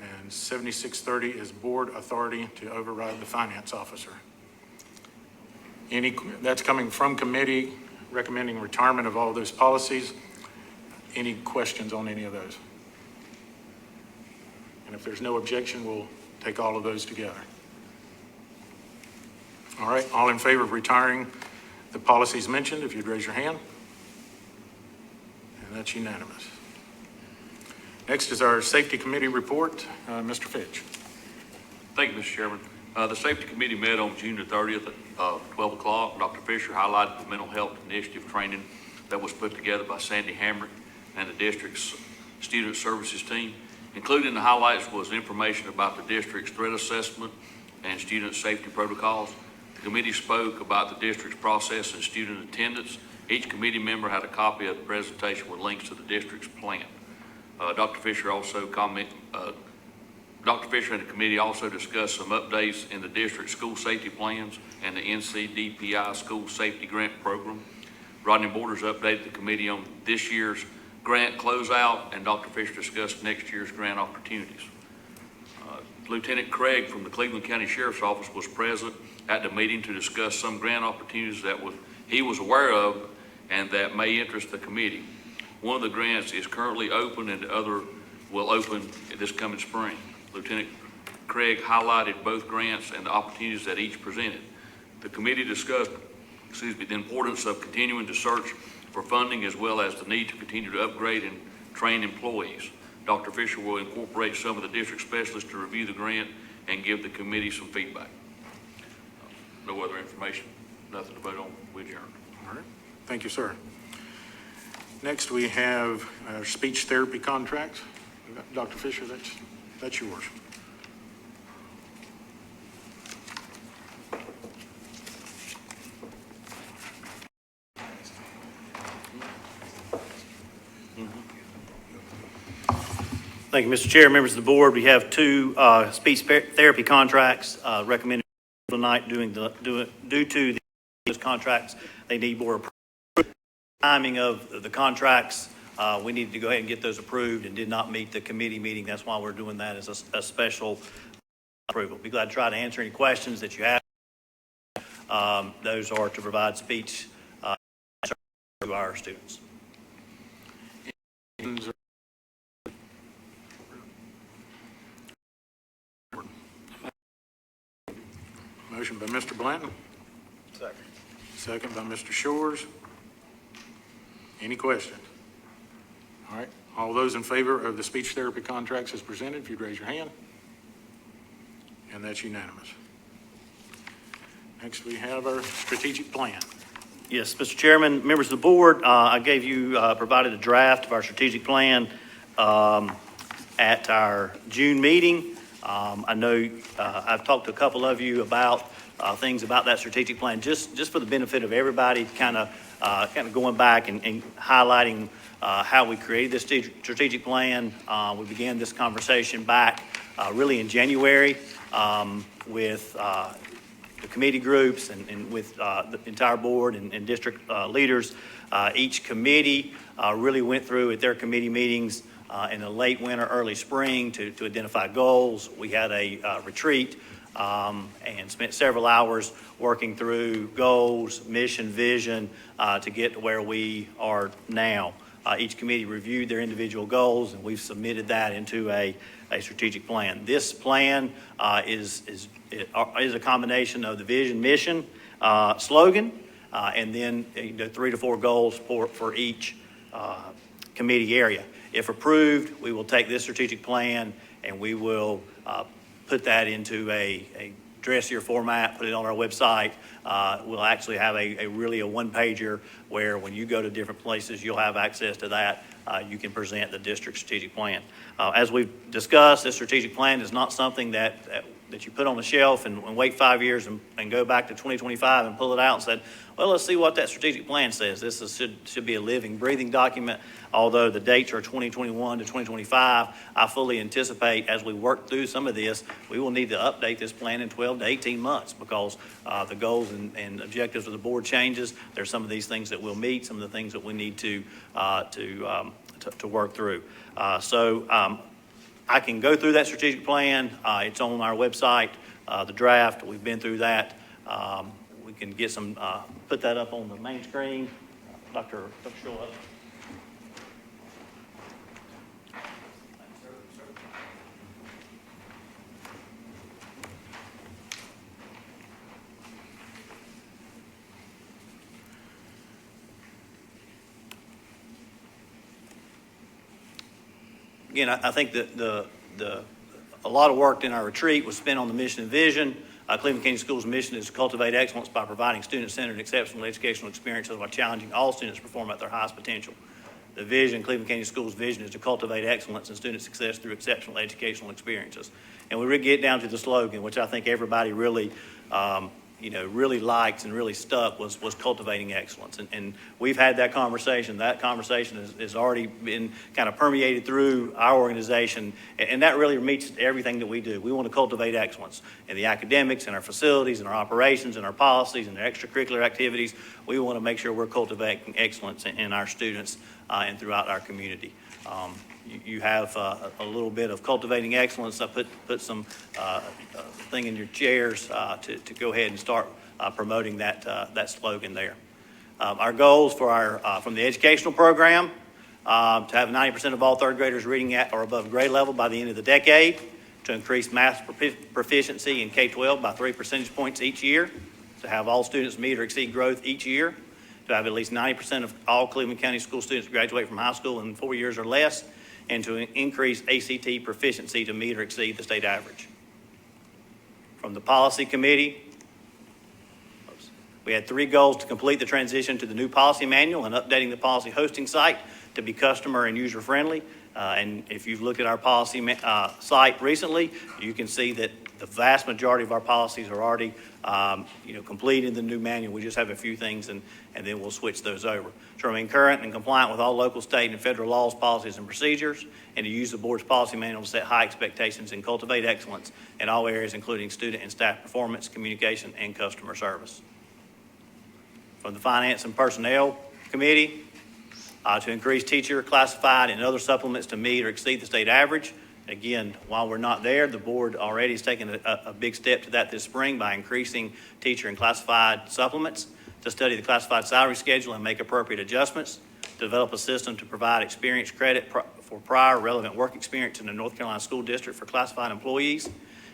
And 7630 is board authority to override the finance officer. That's coming from committee recommending retirement of all those policies. Any questions on any of those? And if there's no objection, we'll take all of those together. All right, all in favor of retiring the policies mentioned, if you'd raise your hand. And that's unanimous. Next is our Safety Committee report. Mr. Fitch. Thank you, Mr. Chairman. The Safety Committee met on June the 30th at 12 o'clock. Dr. Fisher highlighted the mental health initiative training that was put together by Sandy Hamrick and the district's student services team. Included in the highlights was information about the district's threat assessment and student safety protocols. The committee spoke about the district's process and student attendance. Each committee member had a copy of the presentation with links to the district's plan. Dr. Fisher and the committee also discussed some updates in the district's school safety plans and the NCDPI School Safety Grant Program. Rodney Borders updated the committee on this year's grant closeout, and Dr. Fisher discussed next year's grant opportunities. Lieutenant Craig from the Cleveland County Sheriff's Office was present at the meeting to discuss some grant opportunities that he was aware of and that may interest the committee. One of the grants is currently open and the other will open this coming spring. Lieutenant Craig highlighted both grants and the opportunities that each presented. The committee discussed, the importance of continuing to search for funding as well as the need to continue to upgrade and train employees. Dr. Fisher will incorporate some of the district specialists to review the grant and give the committee some feedback. No other information, nothing to vote on, we adjourn. All right, thank you, sir. Next, we have speech therapy contracts. Dr. Fisher, that's yours. Thank you, Mr. Chair, members of the board. We have two speech therapy contracts recommended tonight due to those contracts. They need more timing of the contracts. We needed to go ahead and get those approved and did not meet the committee meeting. That's why we're doing that as a special approval. Be glad to try to answer any questions that you have. Those are to provide speech to our students. Motion by Mr. Blanton. Second. Second by Mr. Shores. Any questions? All right, all those in favor of the speech therapy contracts as presented, if you'd raise your hand. And that's unanimous. Next, we have our strategic plan. Yes, Mr. Chairman, members of the board, I gave you, provided a draft of our strategic plan at our June meeting. I know I've talked to a couple of you about things about that strategic plan, just for the benefit of everybody, kind of going back and highlighting how we created this strategic plan. We began this conversation back really in January with the committee groups and with the entire board and district leaders. Each committee really went through at their committee meetings in the late winter, early spring to identify goals. We had a retreat and spent several hours working through goals, mission, vision to get to where we are now. Each committee reviewed their individual goals, and we've submitted that into a strategic plan. This plan is a combination of the vision, mission, slogan, and then 3 to 4 goals for each committee area. If approved, we will take this strategic plan and we will put that into a dressier format, put it on our website. We'll actually have a one-pager where when you go to different places, you'll have access to that. You can present the district strategic plan. As we've discussed, this strategic plan is not something that you put on the shelf and wait 5 years and go back to 2025 and pull it out and say, well, let's see what that strategic plan says. This should be a living, breathing document. Although the dates are 2021 to 2025, I fully anticipate as we work through some of this, we will need to update this plan in 12 to 18 months because the goals and objectives of the board changes. There's some of these things that we'll meet, some of the things that we need to work through. I can go through that strategic plan. It's on our website, the draft. We've been through that. We can get some, put that up on the main screen. Dr. Shultz. Again, I think that a lot of work in our retreat was spent on the mission and vision. Cleveland County Schools' mission is to cultivate excellence by providing student-centered exceptional educational experiences while challenging all students to perform at their highest potential. The vision, Cleveland County Schools' vision, is to cultivate excellence in student success through exceptional educational experiences. And we really get down to the slogan, which I think everybody really, really liked and really stuck, was cultivating excellence. And we've had that conversation. That conversation has already been kind of permeated through our organization, and that really meets everything that we do. We want to cultivate excellence in the academics, in our facilities, in our operations, in our policies, in our extracurricular activities. We want to make sure we're cultivating excellence in our students and throughout our community. You have a little bit of cultivating excellence. I put some thing in your chairs to go ahead and start promoting that slogan there. Our goals for from the educational program, to have 90% of all third graders reading at or above grade level by the end of the decade, to increase math proficiency in K-12 by 3 percentage points each year, to have all students meet or exceed growth each year, to have at least 90% of all Cleveland County school students graduate from high school in 4 years or less, and to increase ACT proficiency to meet or exceed the state average. From the policy committee, we had 3 goals: to complete the transition to the new policy manual and updating the policy hosting site to be customer and user friendly. And if you've looked at our policy site recently, you can see that the vast majority of our policies are already complete in the new manual. We just have a few things, and then we'll switch those over. To remain current and compliant with all local, state, and federal laws, policies, and procedures, and to use the board's policy manual to set high expectations and cultivate excellence in all areas, including student and staff performance, communication, and customer service. From the Finance and Personnel Committee, to increase teacher, classified, and other supplements to meet or exceed the state average. Again, while we're not there, the board already has taken a big step to that this spring by increasing teacher and classified supplements, to study the classified salary schedule and make appropriate adjustments, to develop a system to provide experience credit for prior relevant work experience in the North Carolina School District for classified employees,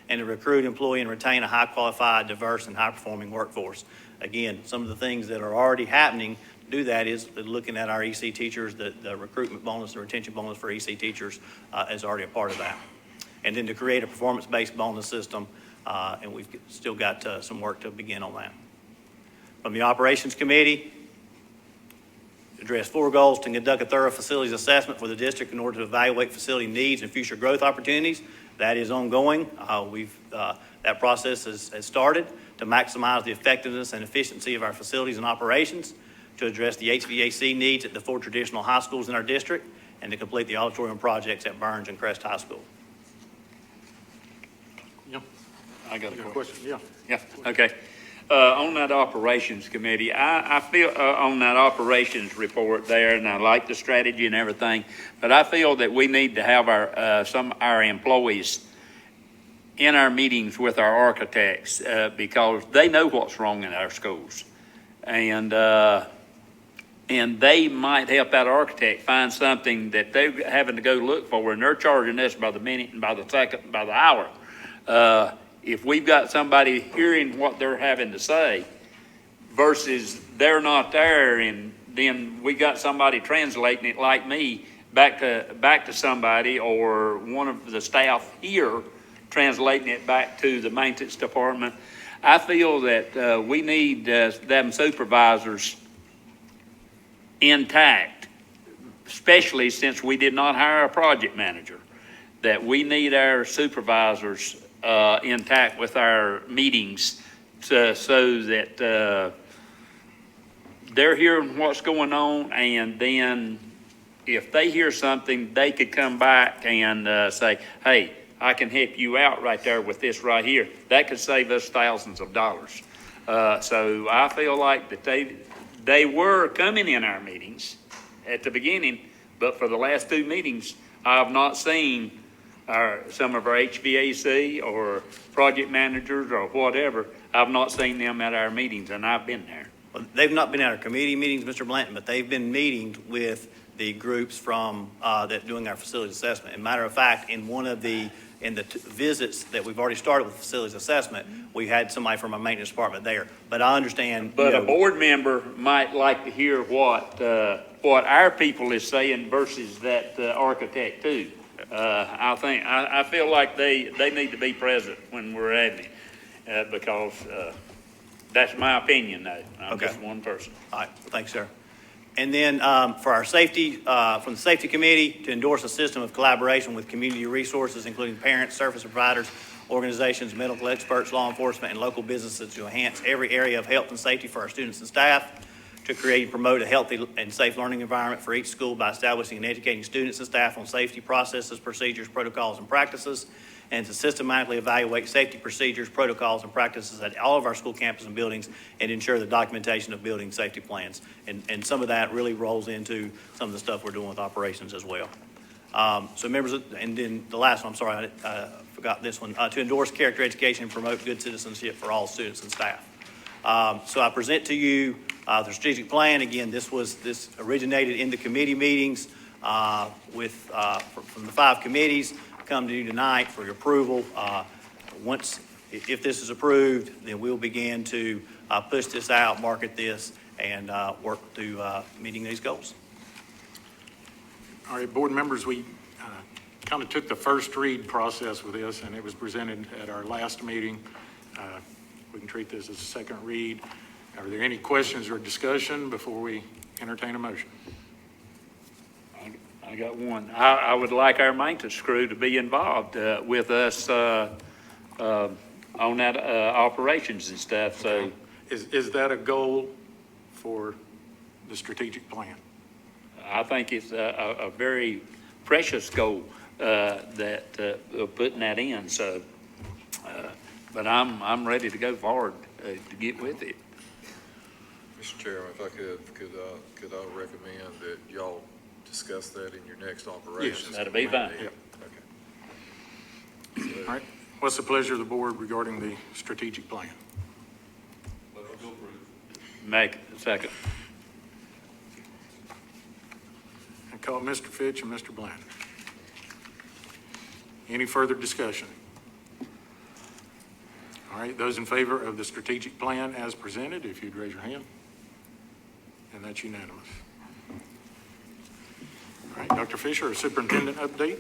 and to recruit, employ, and retain a high qualified, diverse, and high performing workforce. Again, some of the things that are already happening to do that is looking at our EC teachers, the recruitment bonus, the retention bonus for EC teachers is already a part of that. And then to create a performance-based bonus system, and we've still got some work to begin on that. From the Operations Committee, address 4 goals: to conduct a thorough facilities assessment for the district in order to evaluate facility needs and future growth opportunities. That is ongoing. That process has started. To maximize the effectiveness and efficiency of our facilities and operations, to address the HVAC needs at the 4 traditional high schools in our district, and to complete the auditorium projects at Burns and Crest High School. Yeah. I got a question. Yeah. Yeah, okay. On that operations committee, I feel, on that operations report there, and I like the strategy and everything, but I feel that we need to have our employees in our meetings with our architects, because they know what's wrong in our schools. And they might help that architect find something that they're having to go look for, and they're charging us by the minute and by the second and by the hour. If we've got somebody hearing what they're having to say versus they're not there, and then we got somebody translating it like me back to somebody, or one of the staff here translating it back to the maintenance department. I feel that we need them supervisors intact, especially since we did not hire a project manager, that we need our supervisors intact with our meetings so that they're hearing what's going on, and then if they hear something, they could come back and say, hey, I can help you out right there with this right here. That could save us thousands of dollars. So I feel like that they were coming in our meetings at the beginning, but for the last 2 meetings, I have not seen some of our HVAC or project managers or whatever. I've not seen them at our meetings, and I've been there. Well, they've not been at our committee meetings, Mr. Blanton, but they've been meeting with the groups from that doing our facilities assessment. As a matter of fact, in the visits that we've already started with facilities assessment, we had somebody from our maintenance department there. But I understand. But a board member might like to hear what our people is saying versus that architect too. I feel like they need to be present when we're having it. because that's my opinion, though. I'm Okay. just one person. All right, thanks, sir. And then for our safety, from the Safety Committee, to endorse a system of collaboration with community resources, including parents, service providers, organizations, medical experts, law enforcement, and local businesses to enhance every area of health and safety for our students and staff, to create and promote a healthy and safe learning environment for each school by establishing and educating students and staff on safety processes, procedures, protocols, and practices, and to systematically evaluate safety procedures, protocols, and practices at all of our school campuses and buildings, and ensure the documentation of building safety plans. And some of that really rolls into some of the stuff we're doing with operations as well. So members, and then the last one, I'm sorry, I forgot this one, to endorse character education and promote good citizenship for all students and staff. So I present to you the strategic plan. Again, this originated in the committee meetings from the 5 committees. Come to you tonight for your approval. If this is approved, then we'll begin to push this out, market this, and work to meeting these goals. All right, board members, we kind of took the first read process with this, and it was presented at our last meeting. We can treat this as a second read. Are there any questions or discussion before we entertain a motion? I got one. I would like our maintenance crew to be involved with us on that operations and stuff, so. Is that a goal for the strategic plan? I think it's a very precious goal that putting that in, so. But I'm ready to go forward to get with it. Mr. Chairman, if I could I recommend that y'all discuss that in your next operations? That'll be fine. Yep. Okay. All right, what's the pleasure of the board regarding the strategic plan? Make it second. I call Mr. Fitch and Mr. Bland. Any further discussion? All right, those in favor of the strategic plan as presented, if you'd raise your hand. And that's unanimous. All right, Dr. Fisher, a superintendent update.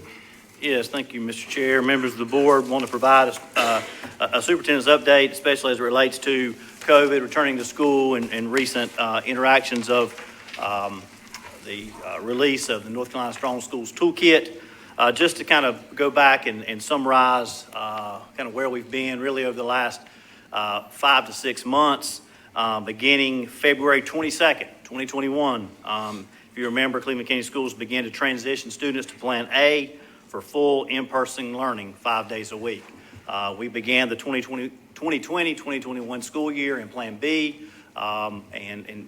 Yes, thank you, Mr. Chair. Members of the board, want to provide a superintendent's update, especially as it relates to COVID, returning to school, and recent interactions of the release of the North Carolina Strong Schools Toolkit. Just to kind of go back and summarize kind of where we've been really over the last 5 to 6 months, beginning February 22nd, 2021. If you remember, Cleveland County Schools began to transition students to Plan A for full in-person learning 5 days a week. We began the 2020-2021 school year in Plan B and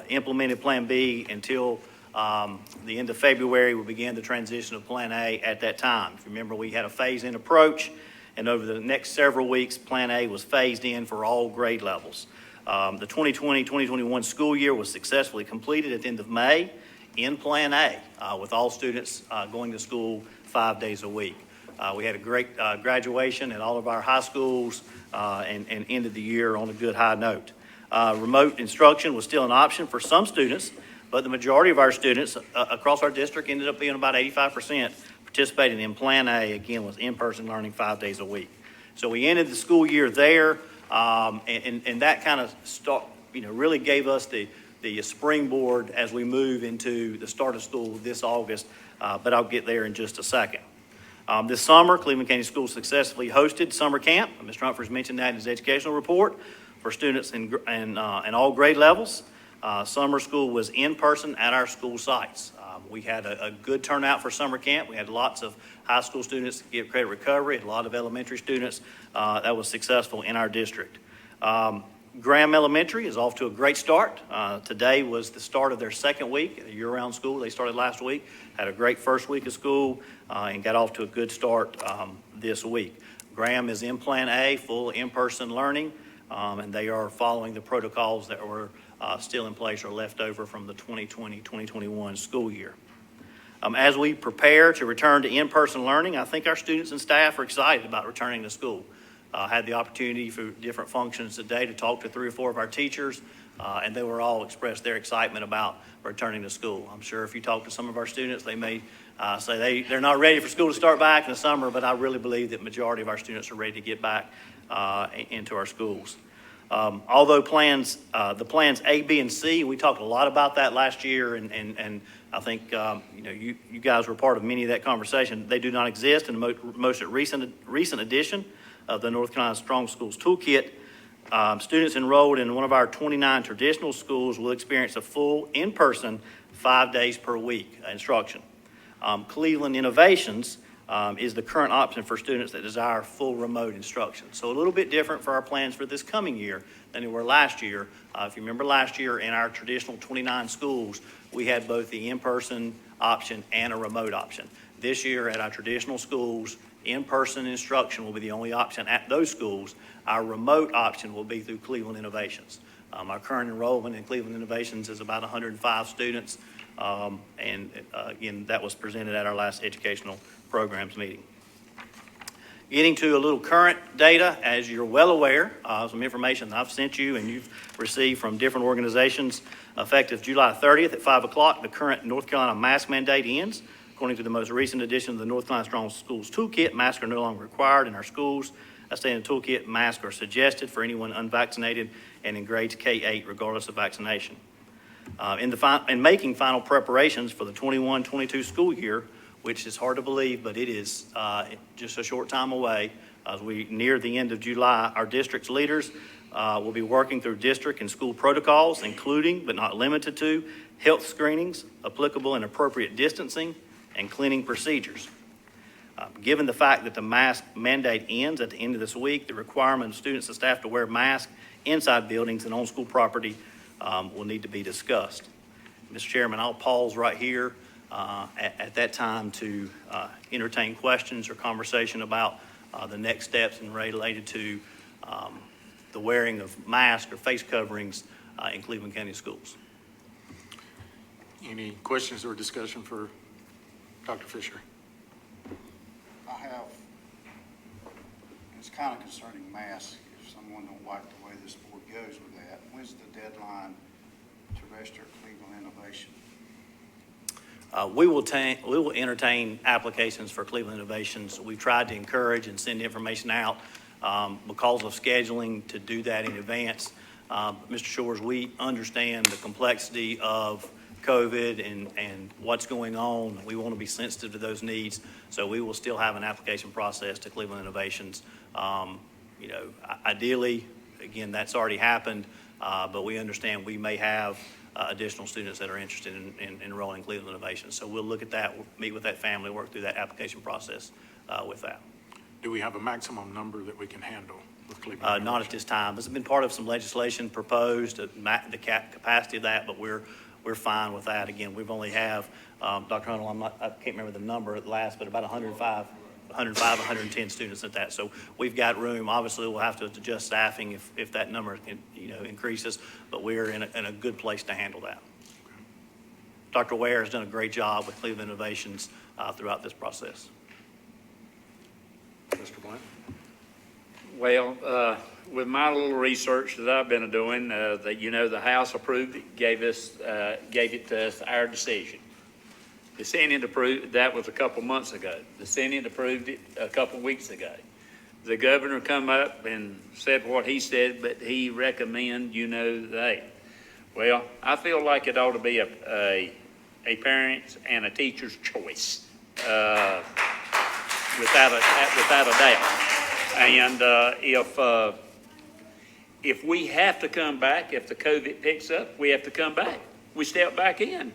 implemented Plan B until the end of February. We began the transition of Plan A at that time. If you remember, we had a phase-in approach, and over the next several weeks, Plan A was phased in for all grade levels. The 2020-2021 school year was successfully completed at the end of May in Plan A, with all students going to school 5 days a week. We had a great graduation at all of our high schools and ended the year on a good high note. Remote instruction was still an option for some students, but the majority of our students across our district ended up being about 85% participating in Plan A, again, with in-person learning 5 days a week. So we ended the school year there, and that kind of really gave us the springboard as we move into the start of school this August, but I'll get there in just a second. This summer, Cleveland County Schools successfully hosted summer camp. Mr. Humphries mentioned that in his educational report for students in all grade levels. Summer school was in person at our school sites. We had a good turnout for summer camp. We had lots of high school students get credit recovery, a lot of elementary students. That was successful in our district. Graham Elementary is off to a great start. Today was the start of their second week at a year-round school. They started last week, had a great first week of school, and got off to a good start this week. Graham is in Plan A, full in-person learning, and they are following the protocols that were still in place or left over from the 2020-2021 school year. As we prepare to return to in-person learning, I think our students and staff are excited about returning to school. Had the opportunity for different functions today to talk to 3 or 4 of our teachers, and they were all expressed their excitement about returning to school. I'm sure if you talk to some of our students, they may say they're not ready for school to start back in the summer, but I really believe that majority of our students are ready to get back into our schools. Although the plans A, B, and C, we talked a lot about that last year, and I think, you guys were part of many of that conversation. They do not exist in the most recent edition of the North Carolina Strong Schools Toolkit. Students enrolled in one of our 29 traditional schools will experience a full in-person 5 days per week instruction. Cleveland Innovations is the current option for students that desire full remote instruction. So a little bit different for our plans for this coming year than they were last year. If you remember last year in our traditional 29 schools, we had both the in-person option and a remote option. This year at our traditional schools, in-person instruction will be the only option at those schools. Our remote option will be through Cleveland Innovations. Our current enrollment in Cleveland Innovations is about 105 students, and again, that was presented at our last educational programs meeting. Getting to a little current data, as you're well aware, some information that I've sent you and you've received from different organizations. Effective July 30th at 5 o'clock, the current North Carolina mask mandate ends. According to the most recent edition of the North Carolina Strong Schools Toolkit, masks are no longer required in our schools. As stated in the toolkit, masks are suggested for anyone unvaccinated and in grades K-8, regardless of vaccination. In making final preparations for the 21-22 school year, which is hard to believe, but it is just a short time away. As we near the end of July, our district's leaders will be working through district and school protocols, including but not limited to health screenings, applicable and appropriate distancing, and cleaning procedures. Given the fact that the mask mandate ends at the end of this week, the requirement of students and staff to wear masks inside buildings and on school property will need to be discussed. Mr. Chairman, I'll pause right here at that time to entertain questions or conversation about the next steps and related to the wearing of masks or face coverings in Cleveland County schools. Any questions or discussion for Dr. Fisher? I have, it's kind of concerning masks, if someone don't like the way this board goes with that. When's the deadline to register Cleveland Innovation? We will entertain applications for Cleveland Innovations. We've tried to encourage and send information out because of scheduling to do that in advance. Mr. Shores, we understand the complexity of COVID and what's going on. We want to be sensitive to those needs, so we will still have an application process to Cleveland Innovations. Ideally, again, that's already happened, but we understand we may have additional students that are interested in enrolling in Cleveland Innovations. So we'll look at that, we'll meet with that family, work through that application process with that. Do we have a maximum number that we can handle with Cleveland? Not at this time. It's been part of some legislation proposed, the capacity of that, but we're fine with that. Again, we've only have, Dr. Hunnell, I can't remember the number at last, but about 110 students at that. So we've got room. Obviously, we'll have to adjust staffing if that number increases, but we're in a good place to handle that. Dr. Ware has done a great job with Cleveland Innovations throughout this process. Mr. Blunt? Well, with my little research that I've been doing, the House approved it, gave it to us, our decision. The Senate approved, that was a couple months ago. The Senate approved it a couple weeks ago. The governor come up and said what he said, but he recommended, that. Well, I feel like it ought to be a parent's and a teacher's choice, without a doubt. And if we have to come back, if the COVID picks up, we have to come back. We step back in.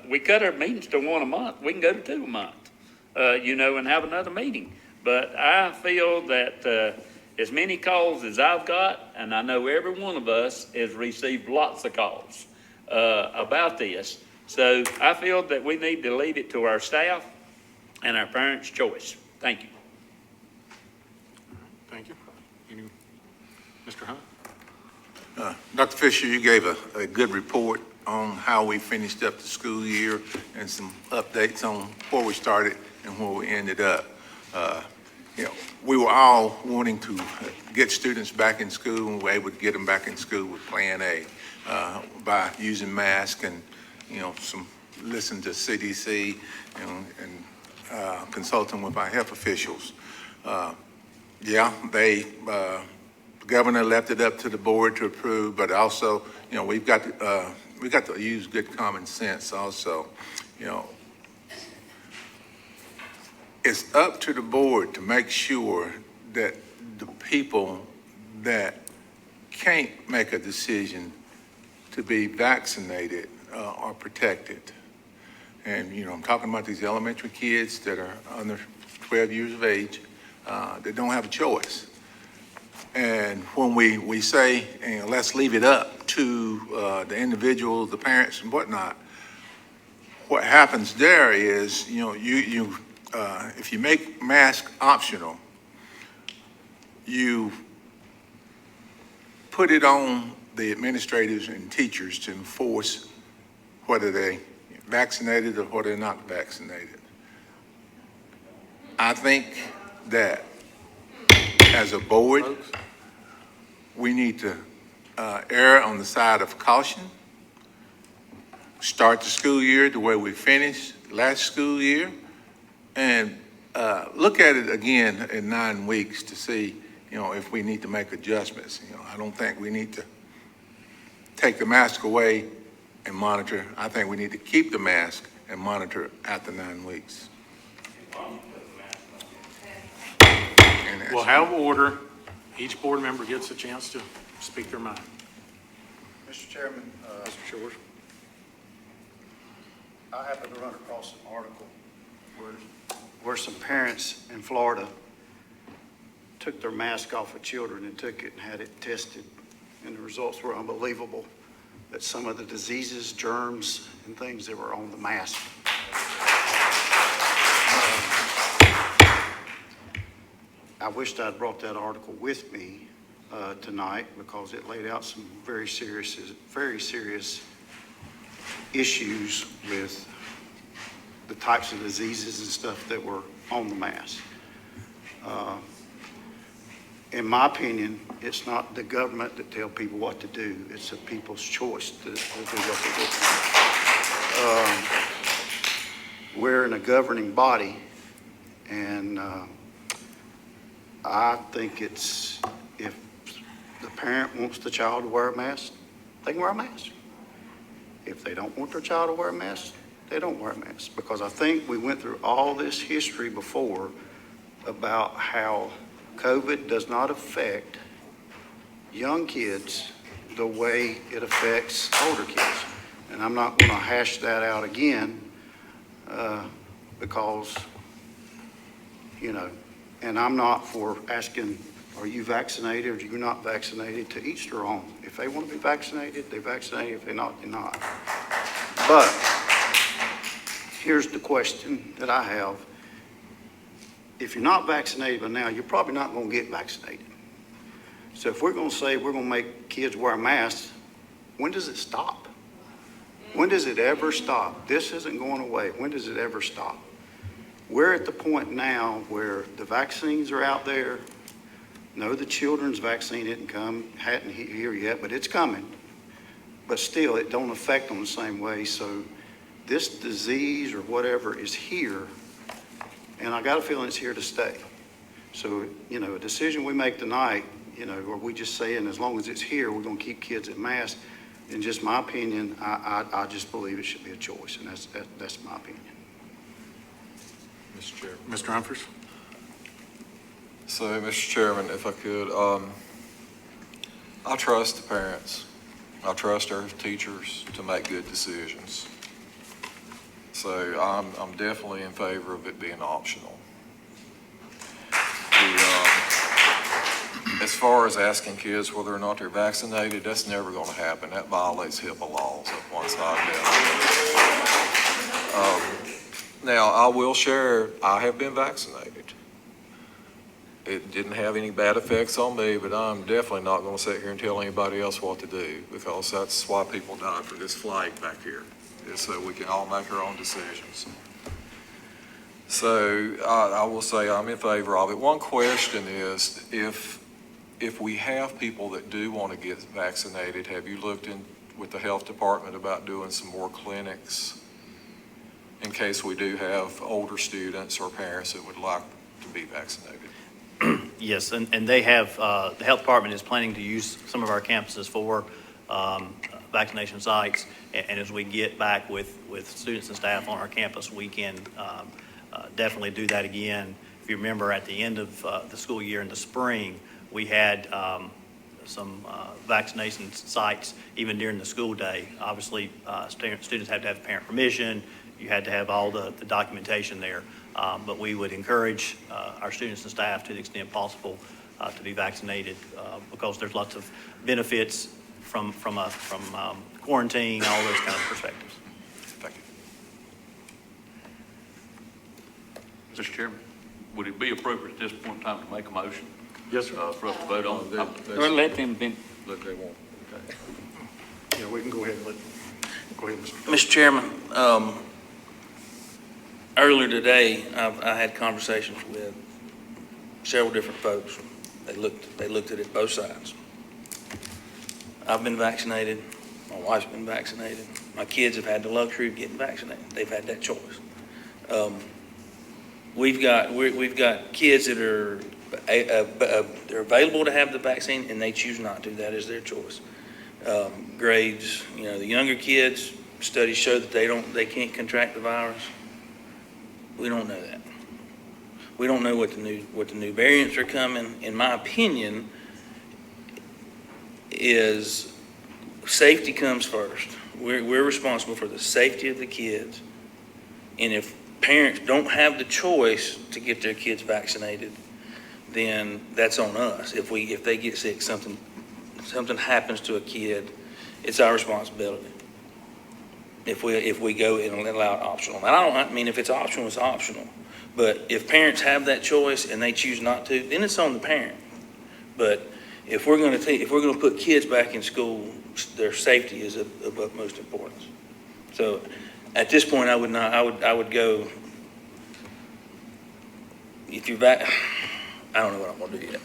We cut our meetings to one a month. We can go to 2 a month, and have another meeting. But I feel that as many calls as I've got, and I know every one of us has received lots of calls about this. So I feel that we need to leave it to our staff and our parents' choice. Thank you. Thank you. Mr. Hunt? Dr. Fisher, you gave a good report on how we finished up the school year and some updates on where we started and where we ended up. We were all wanting to get students back in school, and we were able to get them back in school with Plan A by using masks and, listen to CDC and consulting with our health officials. yeah, the governor left it up to the board to approve, but also, we've got to use good common sense also. It's up to the board to make sure that the people that can't make a decision to be vaccinated are protected. And, I'm talking about these elementary kids that are under 12 years of age that don't have a choice. And when we say, let's leave it up to the individual, the parents and whatnot, what happens there is, if you make mask optional, you put it on the administrators and teachers to enforce whether they vaccinated or whether they're not vaccinated. I think that as a board, we need to err on the side of caution, start the school year the way we finished last school year, and look at it again in 9 weeks to see, if we need to make adjustments. I don't think we need to take the mask away and monitor. I think we need to keep the mask and monitor after 9 weeks. We'll have order. Each board member gets a chance to speak their mind. Mr. Chairman, Mr. Shores. I happened to run across an article where some parents in Florida took their mask off of children and took it and had it tested, and the results were unbelievable, that some of the diseases, germs, and things that were on the mask. I wished I'd brought that article with me tonight because it laid out some very serious issues with the types of diseases and stuff that were on the mask. In my opinion, it's not the government that tell people what to do. It's the people's choice to do what they do. We're in a governing body, and I think if the parent wants the child to wear a mask, they can wear a mask. If they don't want their child to wear a mask, they don't wear a mask. Because I think we went through all this history before about how COVID does not affect young kids the way it affects older kids. And I'm not going to hash that out again because, and I'm not for asking, are you vaccinated or are you not vaccinated? To each their own. If they want to be vaccinated, they're vaccinated. If they're not, they're not. But here's the question that I have. If you're not vaccinated by now, you're probably not going to get vaccinated. So if we're going to say we're going to make kids wear masks, when does it stop? When does it ever stop? This isn't going away. When does it ever stop? We're at the point now where the vaccines are out there. No, the children's vaccine hadn't here yet, but it's coming. But still, it don't affect them the same way. So this disease or whatever is here, and I got a feeling it's here to stay. So, a decision we make tonight, or we just saying as long as it's here, we're going to keep kids at mask. In just my opinion, I just believe it should be a choice, and that's my opinion. Mr. Chairman. Mr. Humphries. So, Mr. Chairman, if I could, I trust the parents. I trust our teachers to make good decisions. So I'm definitely in favor of it being optional. As far as asking kids whether or not they're vaccinated, that's never going to happen. That violates HIPAA laws up one side down. Now, I will share, I have been vaccinated. It didn't have any bad effects on me, but I'm definitely not going to sit here and tell anybody else what to do, because that's why people died for this flag back here, is so we can all make our own decisions. So I will say I'm in favor of it. One question is, if we have people that do want to get vaccinated, have you looked in with the health department about doing some more clinics in case we do have older students or parents that would like to be vaccinated? Yes, and they have, the health department is planning to use some of our campuses for vaccination sites. And as we get back with students and staff on our campus, we can definitely do that again. If you remember, at the end of the school year in the spring, we had some vaccination sites even during the school day. Obviously, students had to have parent permission. You had to have all the documentation there. But we would encourage our students and staff to the extent possible to be vaccinated because there's lots of benefits from quarantine, all those kind of perspectives. Thank you. Mr. Chairman, would it be appropriate at this point in time to make a motion? Yes, sir. For us to vote on? Or let them be. Look, they won't. Yeah, we can go ahead and go ahead, Mr. Mr. Chairman, earlier today, I had conversations with several different folks. They looked at it both sides. I've been vaccinated. My wife's been vaccinated. My kids have had the luxury of getting vaccinated. They've had that choice. We've got kids that are they're available to have the vaccine, and they choose not to. That is their choice. Grades, the younger kids, studies show that they can't contract the virus. We don't know that. We don't know what the new variants are coming. In my opinion, is safety comes first. We're responsible for the safety of the kids, and if parents don't have the choice to get their kids vaccinated, then that's on us. If they get sick, something happens to a kid, it's our responsibility. If we go and allow it optional, and I mean if it's optional, it's optional. But if parents have that choice and they choose not to, then it's on the parent. But if we're going to put kids back in school, their safety is of utmost importance. So at this point, I would go. If you're back, I don't know what I'm going to do yet.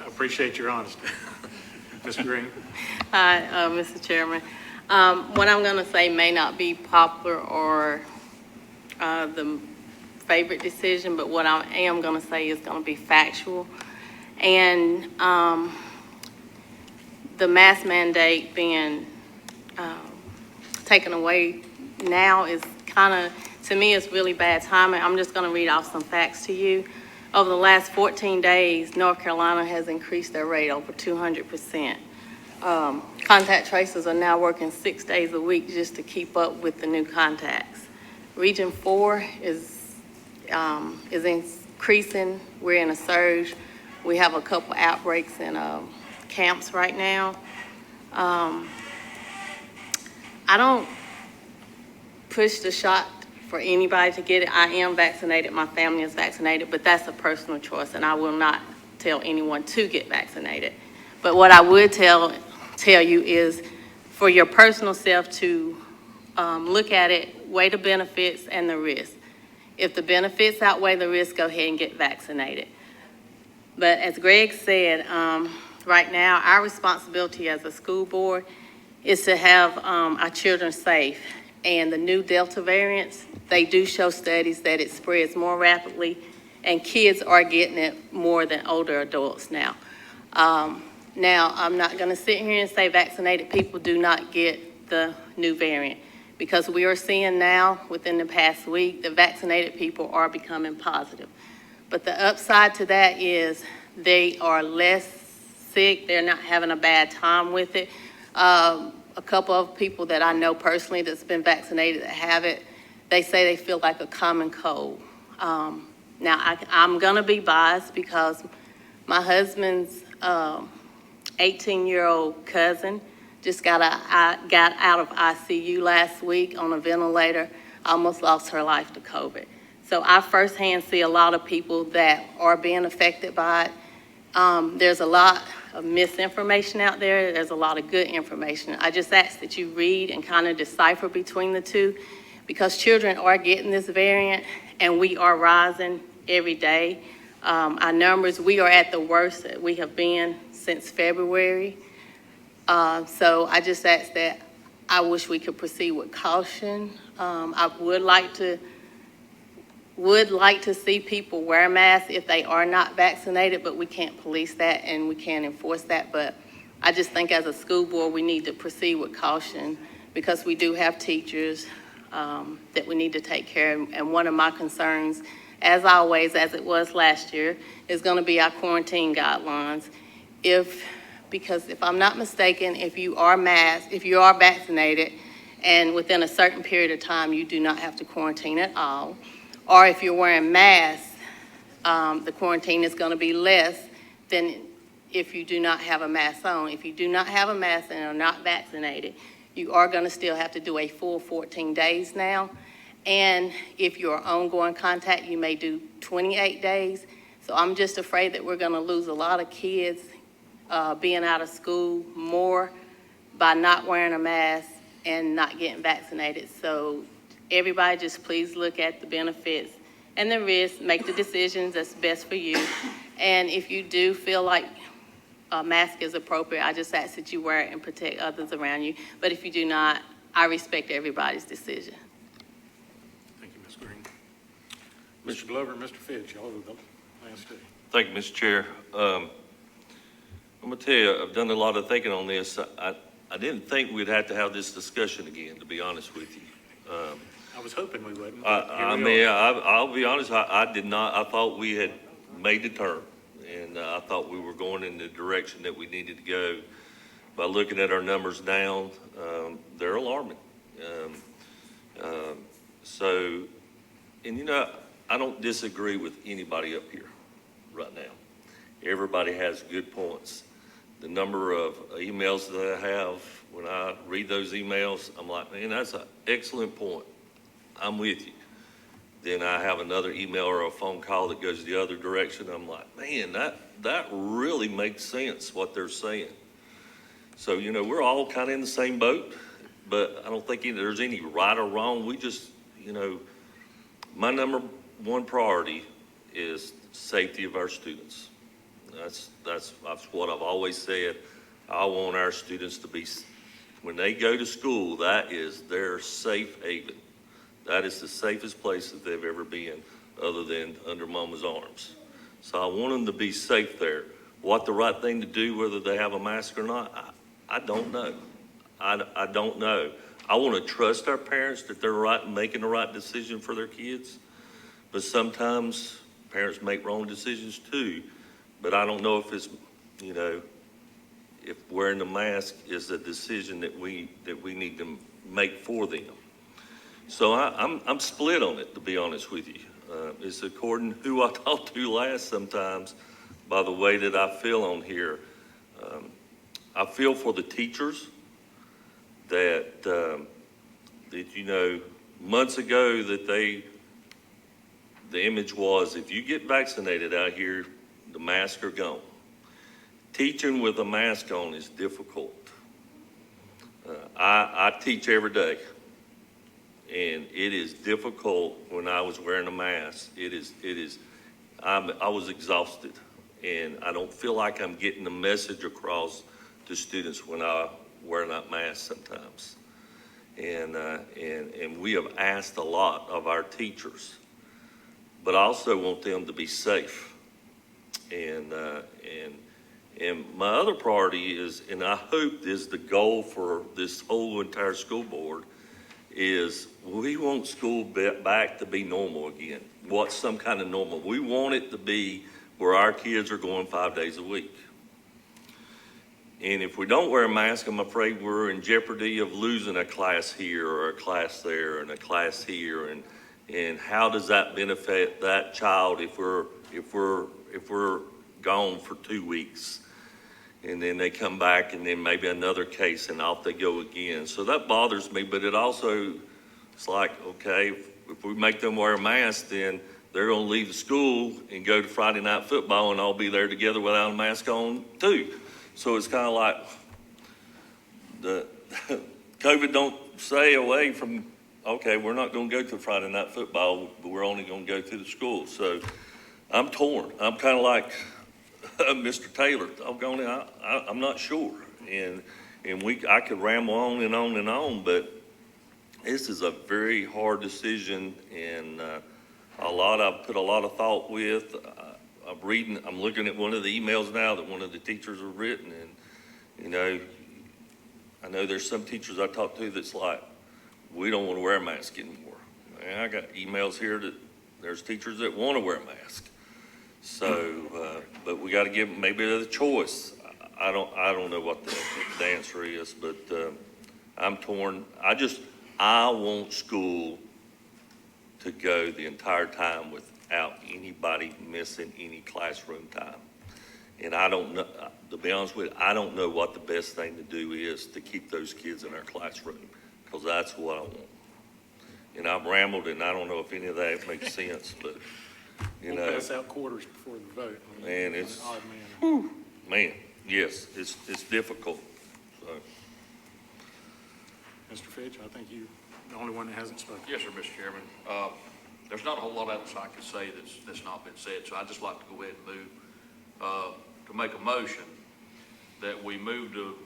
I appreciate your honesty. Mr. Green? Hi, Mr. Chairman. What I'm going to say may not be popular or the favorite decision, but what I am going to say is going to be factual. And the mask mandate being taken away now is kind of, to me, it's really bad timing. I'm just going to read off some facts to you. Over the last 14 days, North Carolina has increased their rate over 200%. Contact tracers are now working 6 days a week just to keep up with the new contacts. Region 4 is increasing. We're in a surge. We have a couple outbreaks in camps right now. I don't push the shot for anybody to get it. I am vaccinated. My family is vaccinated, but that's a personal choice, and I will not tell anyone to get vaccinated. But what I would tell you is for your personal self to look at it, weigh the benefits and the risks. If the benefits outweigh the risk, go ahead and get vaccinated. But as Greg said, right now, our responsibility as a school board is to have our children safe. And the new Delta variants, they do show studies that it spreads more rapidly, and kids are getting it more than older adults now. Now, I'm not going to sit here and say vaccinated people do not get the new variant, because we are seeing now within the past week that vaccinated people are becoming positive. But the upside to that is they are less sick. They're not having a bad time with it. A couple of people that I know personally that's been vaccinated that have it, they say they feel like a common cold. Now, I'm going to be biased because my husband's 18-year-old cousin just got out of ICU last week on a ventilator, almost lost her life to COVID. So I firsthand see a lot of people that are being affected by it. There's a lot of misinformation out there. There's a lot of good information. I just ask that you read and kind of decipher between the two, because children are getting this variant and we are rising every day. Our numbers, we are at the worst that we have been since February. So I just ask that I wish we could proceed with caution. I would like to would like to see people wear masks if they are not vaccinated, but we can't police that and we can't enforce that. But I just think as a school board, we need to proceed with caution because we do have teachers that we need to take care of. And one of my concerns, as always, as it was last year, is going to be our quarantine guidelines. Because if I'm not mistaken, if you are vaccinated, and within a certain period of time, you do not have to quarantine at all, or if you're wearing masks, the quarantine is going to be less than if you do not have a mask on. If you do not have a mask and are not vaccinated, you are going to still have to do a full 14 days now. And if you're ongoing contact, you may do 28 days. So I'm just afraid that we're going to lose a lot of kids being out of school more by not wearing a mask and not getting vaccinated. So everybody just please look at the benefits and the risks, make the decisions that's best for you. And if you do feel like a mask is appropriate, I just ask that you wear it and protect others around you. But if you do not, I respect everybody's decision. Thank you, Ms. Green. Mr. Glover and Mr. Fitch, y'all are the last two. Thank you, Mr. Chair. I'm gonna tell you, I've done a lot of thinking on this. I didn't think we'd have to have this discussion again, to be honest with you. I was hoping we wouldn't. I'll be honest, I did not, I thought we had made the turn. And I thought we were going in the direction that we needed to go. By looking at our numbers now, they're alarming. And you know, I don't disagree with anybody up here right now. Everybody has good points. The number of emails that I have, when I read those emails, I'm like, man, that's an excellent point. I'm with you. Then I have another email or a phone call that goes the other direction. I'm like, man, that really makes sense what they're saying. So, you know, we're all kind of in the same boat, but I don't think there's any right or wrong. We just, you know, my number one priority is safety of our students. That's what I've always said. I want our students to be, when they go to school, that is their safe haven. That is the safest place that they've ever been, other than under mama's arms. So I want them to be safe there. What the right thing to do, whether they have a mask or not, I don't know. I don't know. I want to trust our parents that they're right in making the right decision for their kids. But sometimes parents make wrong decisions too. But I don't know if it's, you know, if wearing the mask is a decision that we need to make for them. So I'm split on it, to be honest with you. It's according to who I talk to last sometimes by the way that I feel on here. I feel for the teachers that, you know, months ago that the image was, if you get vaccinated out here, the masks are gone. Teaching with a mask on is difficult. I teach every day. And it is difficult when I was wearing a mask. I was exhausted. And I don't feel like I'm getting the message across to students when I wear that mask sometimes. And we have asked a lot of our teachers, but I also want them to be safe. And my other priority is, and I hope is the goal for this whole entire school board, is we want school back to be normal again. What's some kind of normal? We want it to be where our kids are going 5 days a week. And if we don't wear a mask, I'm afraid we're in jeopardy of losing a class here or a class there and a class here. And how does that benefit that child if we're gone for 2 weeks? And then they come back and then maybe another case and off they go again. So that bothers me, but it also, it's like, okay, if we make them wear a mask, then they're gonna leave the school and go to Friday night football and all be there together without a mask on too. So it's kind of like the COVID don't stay away from, okay, we're not gonna go to Friday night football, but we're only gonna go to the school. So I'm torn. I'm kind of like Mr. Taylor. I'm not sure. And I could ramble on and on and on, but this is a very hard decision, and I've put a lot of thought with. I'm looking at one of the emails now that one of the teachers have written, and, I know there's some teachers I talk to that's like, we don't want to wear a mask anymore. And I got emails here that there's teachers that want to wear a mask. So, but we got to give them maybe the choice. I don't know what the answer is, but I'm torn. I want school to go the entire time without anybody missing any classroom time. And I don't know, to be honest with you, I don't know what the best thing to do is to keep those kids in our classroom, because that's what I want. And I've rambled, and I don't know if any of that makes sense, but, We'll pass out quarters before the vote. man, it's, Odd man. man, yes, it's difficult, so. Mr. Fitch, I think you're the only one that hasn't spoken. Yes, sir, Mr. Chairman. There's not a whole lot else I can say that's not been said, so I'd just like to go ahead and move, to make a motion that we move to,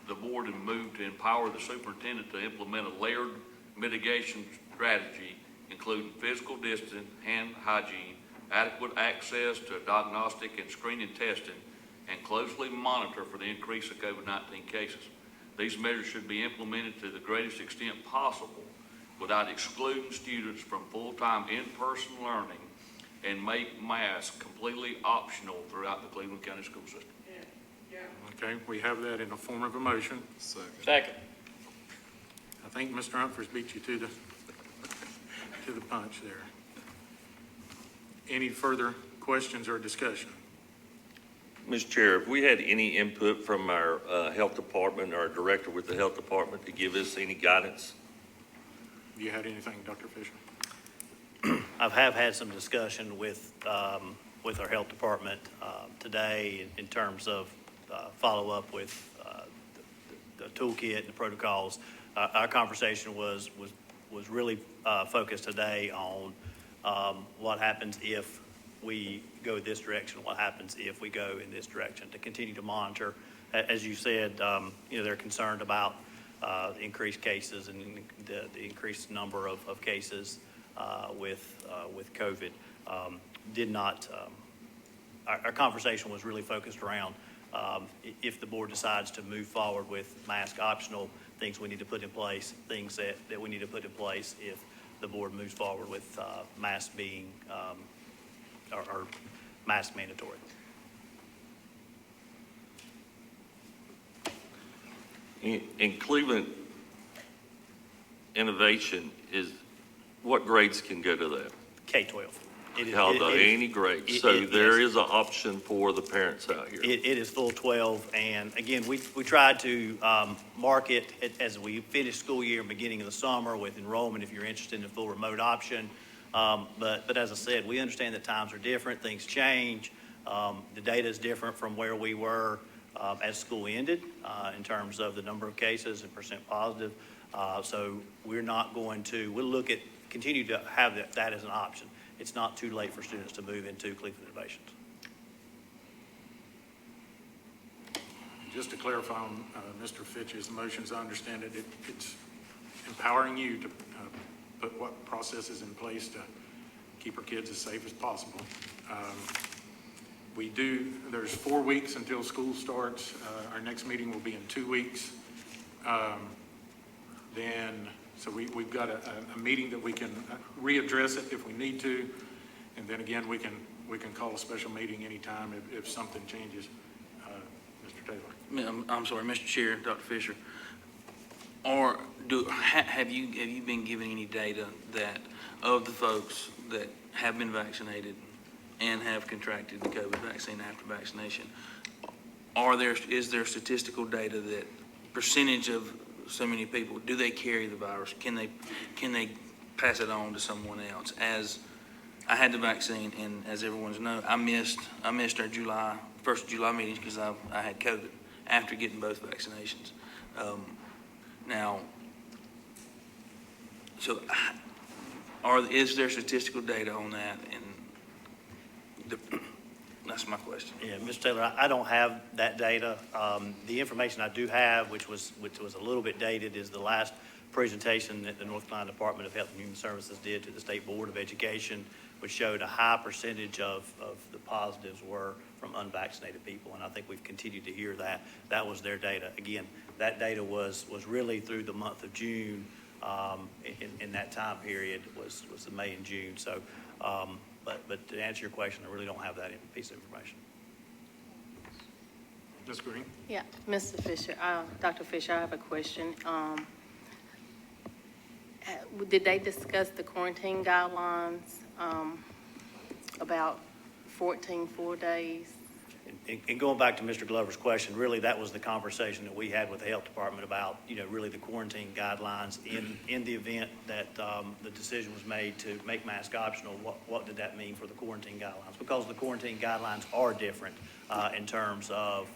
the board and move to empower the superintendent to implement a layered mitigation strategy, including physical distance, hand hygiene, adequate access to diagnostic and screening testing, and closely monitor for the increase of COVID-19 cases. These measures should be implemented to the greatest extent possible without excluding students from full-time in-person learning, and make masks completely optional throughout the Cleveland County school system. Okay, we have that in the form of a motion. Second. I think Mr. Humphries beat you to the punch there. Any further questions or discussion? Mr. Chair, have we had any input from our health department, our director with the health department, to give us any guidance? Have you had anything, Dr. Fisher? I have had some discussion with our health department today in terms of follow-up with the toolkit and the protocols. Our conversation was really focused today on what happens if we go this direction, what happens if we go in this direction, to continue to monitor. As you said, they're concerned about increased cases and the increased number of cases with COVID. Our conversation was really focused around if the board decides to move forward with mask optional, things we need to put in place, things that we need to put in place if the board moves forward with mask being or mask mandatory. In Cleveland, innovation is, what grades can go to that? K-12. Any grade. So there is an option for the parents out here. It is full 12, and again, we tried to market it as we finish school year, beginning of the summer, with enrollment if you're interested in the full remote option. But as I said, we understand that times are different, things change. The data is different from where we were as school ended in terms of the number of cases and percent positive. So we're not going to, continue to have that as an option. It's not too late for students to move into Cleveland Innovations. Just to clarify on Mr. Fitch's motions, I understand it, it's empowering you to put what processes in place to keep our kids as safe as possible. There's 4 weeks until school starts. Our next meeting will be in 2 weeks. So we've got a meeting that we can readdress it if we need to. And then again, we can call a special meeting anytime if something changes. Mr. Taylor. I'm sorry, Mr. Chair, Dr. Fisher. Have you been given any data that of the folks that have been vaccinated and have contracted the COVID vaccine after vaccination, is there statistical data that percentage of so many people, do they carry the virus? Can they pass it on to someone else? As I had the vaccine, and as everyone's know, I missed our first July meetings because I had COVID after getting both vaccinations. Is there statistical data on that? And That's my question. Yeah, Mr. Taylor, I don't have that data. The information I do have, which was a little bit dated, is the last presentation that the North Carolina Department of Health and Human Services did to the State Board of Education, which showed a high percentage of the positives were from unvaccinated people, and I think we've continued to hear that. That was their data. Again, that data was really through the month of June. In that time period was the May and June. So, but to answer your question, I really don't have that piece of information. Ms. Green? Yeah, Mr. Fisher, Dr. Fisher, I have a question. Did they discuss the quarantine guidelines about 14 full days? And going back to Mr. Glover's question, really that was the conversation that we had with the health department about, really the quarantine guidelines in the event that the decision was made to make mask optional. What did that mean for the quarantine guidelines? Because the quarantine guidelines are different in terms of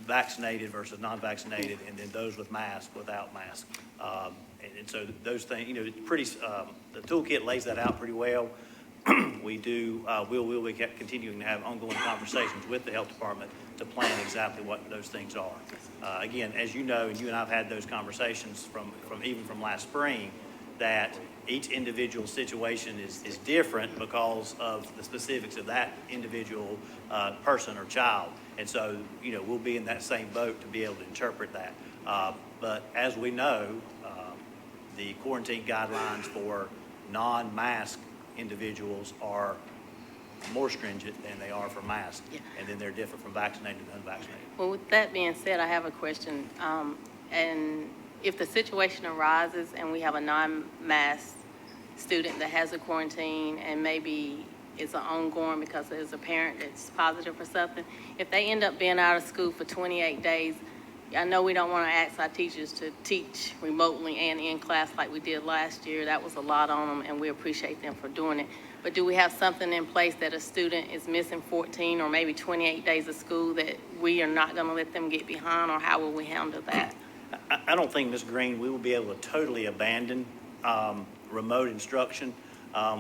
vaccinated versus non-vaccinated, and then those with mask, without mask. And so those things, the toolkit lays that out pretty well. We'll be continuing to have ongoing conversations with the health department to plan exactly what those things are. Again, as you know, and you and I have had those conversations from last spring, that each individual situation is different because of the specifics of that individual person or child. And so, we'll be in that same boat to be able to interpret that. But as we know, the quarantine guidelines for non-mask individuals are more stringent than they are for masks. Yeah. And then they're different from vaccinated and unvaccinated. Well, with that being said, I have a question. And if the situation arises and we have a non-mask student that has a quarantine and maybe it's an ongoing because there's a parent that's positive or something, if they end up being out of school for 28 days, I know we don't want to ask our teachers to teach remotely and in class like we did last year. That was a lot on them, and we appreciate them for doing it. But do we have something in place that a student is missing 14 or maybe 28 days of school that we are not going to let them get behind, or how will we handle that? I don't think, Ms. Green, we will be able to totally abandon remote instruction.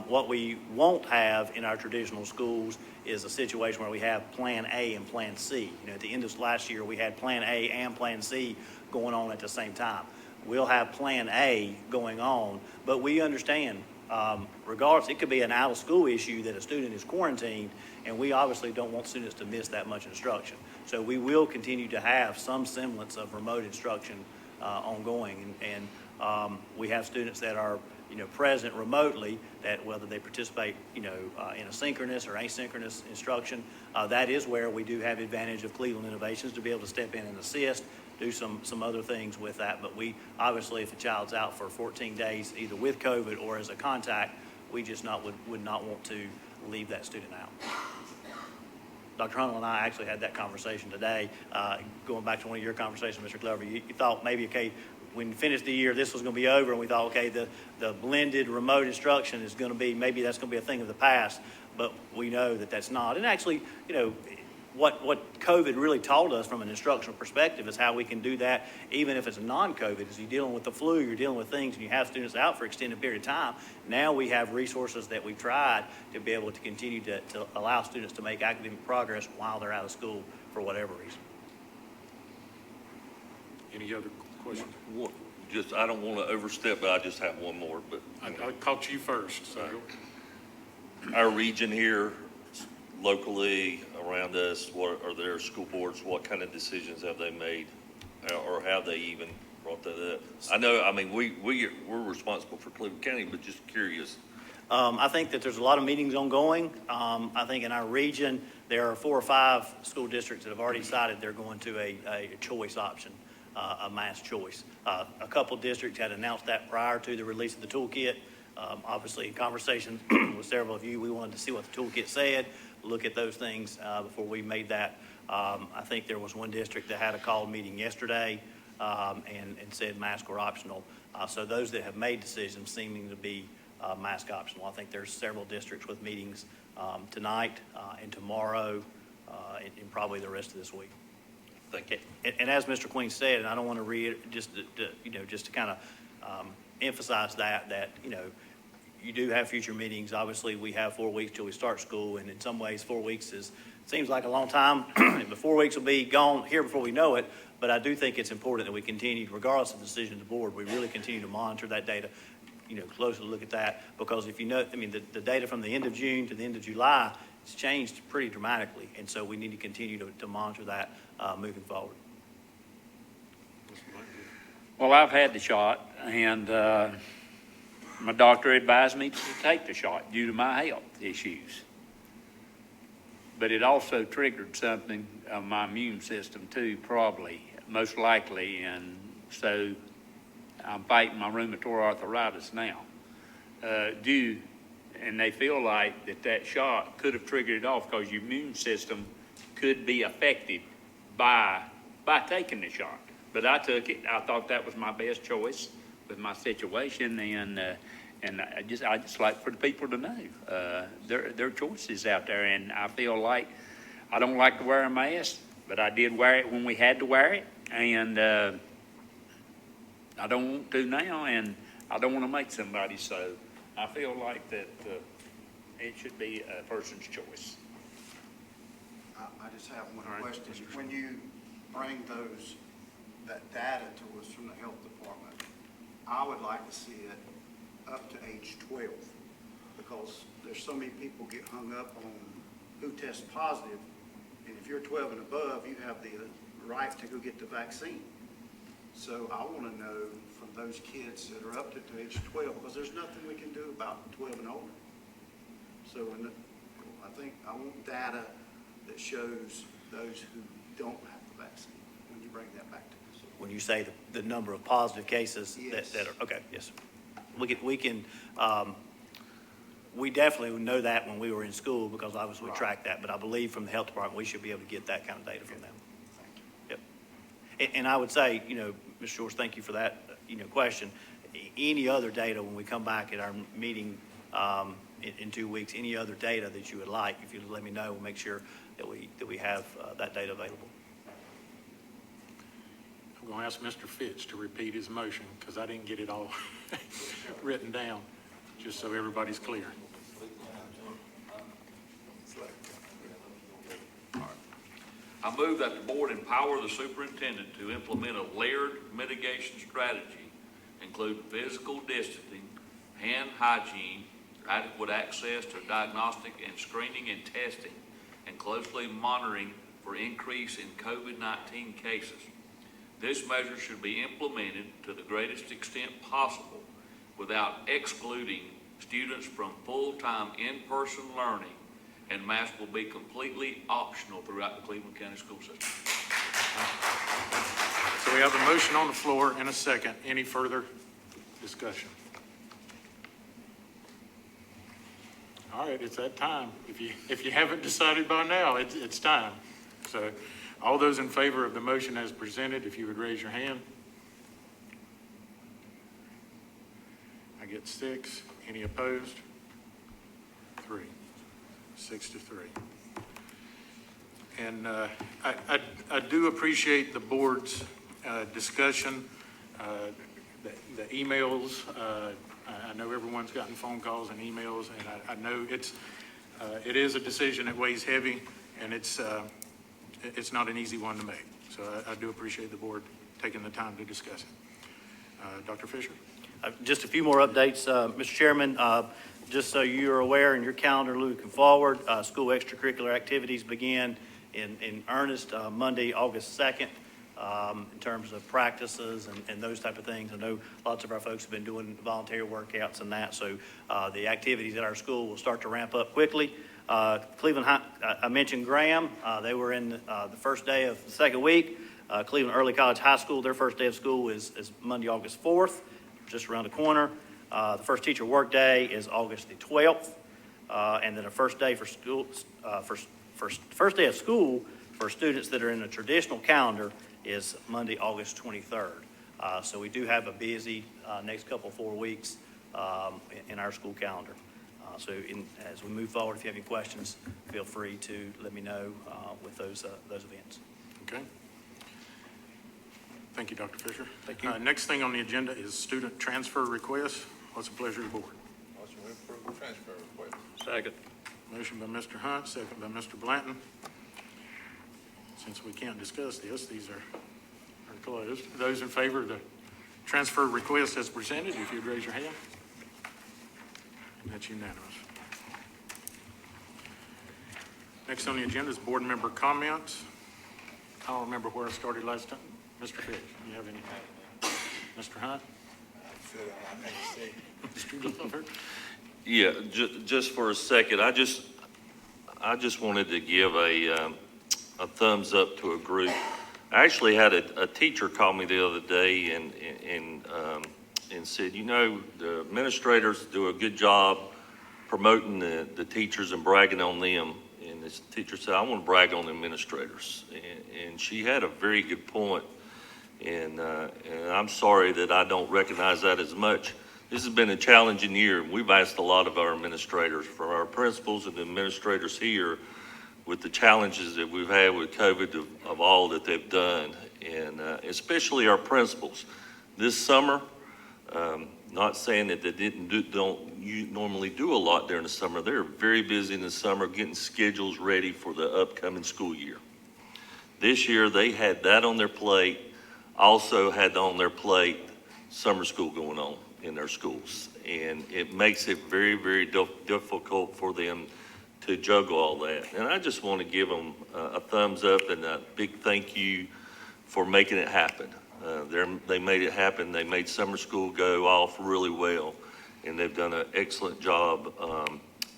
What we won't have in our traditional schools is a situation where we have Plan A and Plan C. At the end of last year, we had Plan A and Plan C going on at the same time. We'll have Plan A going on, but we understand, regardless, it could be an out-of-school issue that a student is quarantined, and we obviously don't want students to miss that much instruction. So we will continue to have some semblance of remote instruction ongoing, and we have students that are present remotely, that whether they participate, in a synchronous or asynchronous instruction, that is where we do have advantage of Cleveland Innovations to be able to step in and assist, do some other things with that. But we, obviously, if a child's out for 14 days, either with COVID or as a contact, we just would not want to leave that student out. Dr. Hunnell and I actually had that conversation today, going back to one of your conversations, Mr. Glover. You thought maybe, okay, when we finished the year, this was going to be over, and we thought, okay, the blended remote instruction is going to be, maybe that's going to be a thing of the past, but we know that that's not. And actually, what COVID really taught us from an instructional perspective is how we can do that, even if it's a non-COVID. As you're dealing with the flu, you're dealing with things, and you have students out for an extended period of time. Now we have resources that we've tried to be able to continue to allow students to make academic progress while they're out of school for whatever reason. Any other questions? I don't want to overstep, but I just have one more. But I caught you first, so. Our region here, locally around us, what are their school boards? What kind of decisions have they made, or have they even brought that up? I know, we're responsible for Cleveland County, but just curious. I think that there's a lot of meetings ongoing. I think in our region, there are 4 or 5 school districts that have already decided they're going to a choice option, a mass choice. A couple districts had announced that prior to the release of the toolkit. Obviously, in conversation with several of you, we wanted to see what the toolkit said, look at those things before we made that. I think there was one district that had a called meeting yesterday and said masks were optional. So those that have made decisions seeming to be mask optional. I think there's several districts with meetings tonight and tomorrow and probably the rest of this week. Thank you. And as Mr. Queen said, and I don't want to read just to kind of emphasize that you do have future meetings. Obviously, we have 4 weeks till we start school, and in some ways, 4 weeks seems like a long time. The 4 weeks will be gone here before we know it, but I do think it's important that we continue, regardless of the decision of the board, we really continue to monitor that data, closely look at that, because if the data from the end of June to the end of July, it's changed pretty dramatically, and so we need to continue to monitor that moving forward. Well, I've had the shot, and my doctor advised me to take the shot due to my health issues. But it also triggered something of my immune system too, probably, most likely, and so I'm fighting my rheumatoid arthritis now. And they feel like that shot could have triggered it off because your immune system could be affected by taking the shot. But I took it. I thought that was my best choice with my situation, and I just like for the people to know there are choices out there. And I feel like I don't like to wear a mask, but I did wear it when we had to wear it, and I don't want to now, and I don't want to make somebody so. I feel like that it should be a person's choice. I just have one question. When you bring that data to us from the health department, I would like to see it up to age 12, because there's so many people get hung up on who tests positive, and if you're 12 and above, you have the right to go get the vaccine. So I want to know from those kids that are up to age 12, because there's nothing we can do about 12 and older. So I want data that shows those who don't have the vaccine when you bring that back to us. When you say the number of positive cases Yes. that are, okay, yes. We definitely know that when we were in school, because obviously we tracked that, but I believe from the health department, we should be able to get that kind of data from them. Yep. And I would say, Mr. George, thank you for that, question. Any other data when we come back at our meeting in 2 weeks, any other data that you would like, if you'd let me know, we'll make sure that we have that data available. I'm going to ask Mr. Fitch to repeat his motion because I didn't get it all written down, just so everybody's clear. I move that the board empower the superintendent to implement a layered mitigation strategy, including physical distancing, hand hygiene, adequate access to diagnostic and screening and testing, and closely monitoring for increase in COVID-19 cases. This measure should be implemented to the greatest extent possible without excluding students from full-time in-person learning, and masks will be completely optional throughout the Cleveland County school system. So we have a motion on the floor and a second. Any further discussion? All right, it's that time. If you haven't decided by now, it's time. So all those in favor of the motion as presented, if you would raise your hand. I get 6. Any opposed? 3. 6-3. And I do appreciate the board's discussion, the emails. I know everyone's gotten phone calls and emails, and I know it is a decision that weighs heavy, and it's not an easy one to make. So I do appreciate the board taking the time to discuss it. Dr. Fisher? Just a few more updates, Mr. Chairman. Just so you're aware in your calendar looking forward, school extracurricular activities begin in earnest Monday, August 2nd, in terms of practices and those type of things. I know lots of our folks have been doing voluntary workouts and that, so the activities at our school will start to ramp up quickly. Cleveland High, I mentioned Graham. They were in the first day of the second week. Cleveland Early College High School, their first day of school is Monday, August 4th, just around the corner. The first teacher work day is August the 12th, and then the first day for school, first day of school for students that are in a traditional calendar is Monday, August 23rd. So we do have a busy next couple 4 weeks in our school calendar. So as we move forward, if you have any questions, feel free to let me know with those events. Okay. Thank you, Dr. Fisher. Thank you. Next thing on the agenda is student transfer requests. What's the pleasure of the board? Motion to approve. transfer request. Second. Motion by Mr. Hunt, second by Mr. Blanton. Since we can't discuss this, these are closed. Those in favor of the transfer request as presented, if you'd raise your hand. And that's unanimous. Next on the agenda is board member comments. I don't remember where I started last time. Mr. Fish, you have any? Mr. Hunt? Mr. Glover? Yeah, just for a second, I just wanted to give a thumbs up to a group. I actually had a teacher call me the other day and said, you know, the administrators do a good job promoting the teachers and bragging on them. And this teacher said, I want to brag on the administrators. And she had a very good point. And I'm sorry that I don't recognize that as much. This has been a challenging year. We've asked a lot of our administrators, from our principals and the administrators here, with the challenges that we've had with COVID of all that they've done, and especially our principals. This summer, not saying that they don't normally do a lot during the summer. They're very busy in the summer getting schedules ready for the upcoming school year. This year, they had that on their plate, also had on their plate summer school going on in their schools. And it makes it very, very difficult for them to juggle all that. And I just want to give them a thumbs up and a big thank you for making it happen. They made it happen. They made summer school go off really well. And they've done an excellent job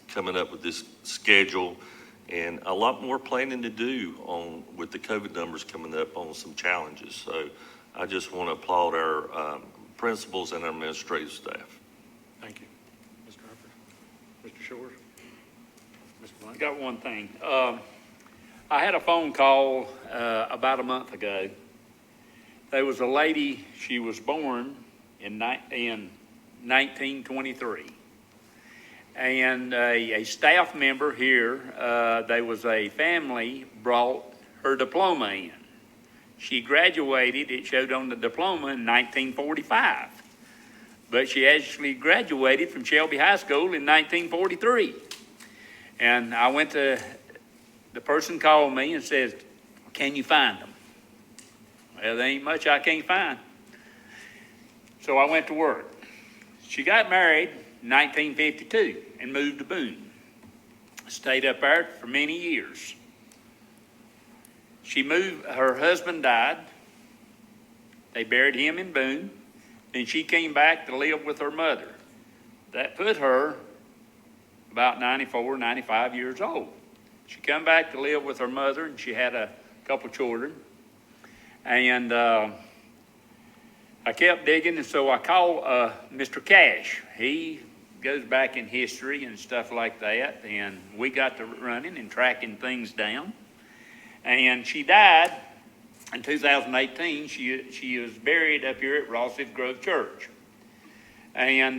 coming up with this schedule, and a lot more planning to do with the COVID numbers coming up on some challenges. So I just want to applaud our principals and our administrative staff. Thank you. Mr. Harper? Mr. Shores? Mr. Blank? Got one thing. I had a phone call about a month ago. There was a lady, she was born in 1923. And a staff member here, there was a family brought her diploma in. She graduated, it showed on the diploma, in 1945. But she actually graduated from Shelby High School in 1943. And I went to, the person called me and says, can you find them? Well, there ain't much I can't find. So I went to work. She got married in 1952 and moved to Boone. Stayed up there for many years. She moved, her husband died. They buried him in Boone. Then she came back to live with her mother. That put her about 94, 95 years old. She come back to live with her mother, and she had a couple children. And I kept digging, and so I called Mr. Cash. He goes back in history and stuff like that, and we got to running and tracking things down. And she died in 2018. She was buried up here at Rossif Grove Church. And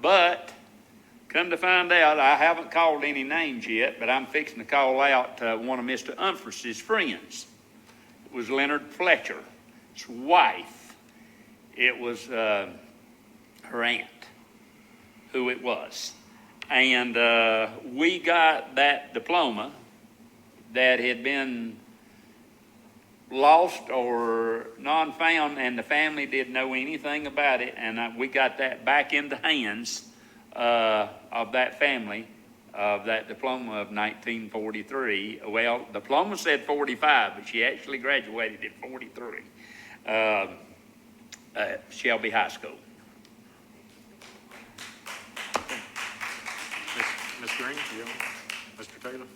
but come to find out, I haven't called any names yet, but I'm fixing to call out one of Mr. Humphreys' friends. It was Leonard Fletcher, his wife. It was her aunt, who it was. And we got that diploma that had been lost or non-found, and the family didn't know anything about it, and we got that back in the hands of that family, of that diploma of 1943. Well, the diploma said 45, but she actually graduated at 43. Shelby High School. Ms. Green, you have, Mr. Taylor?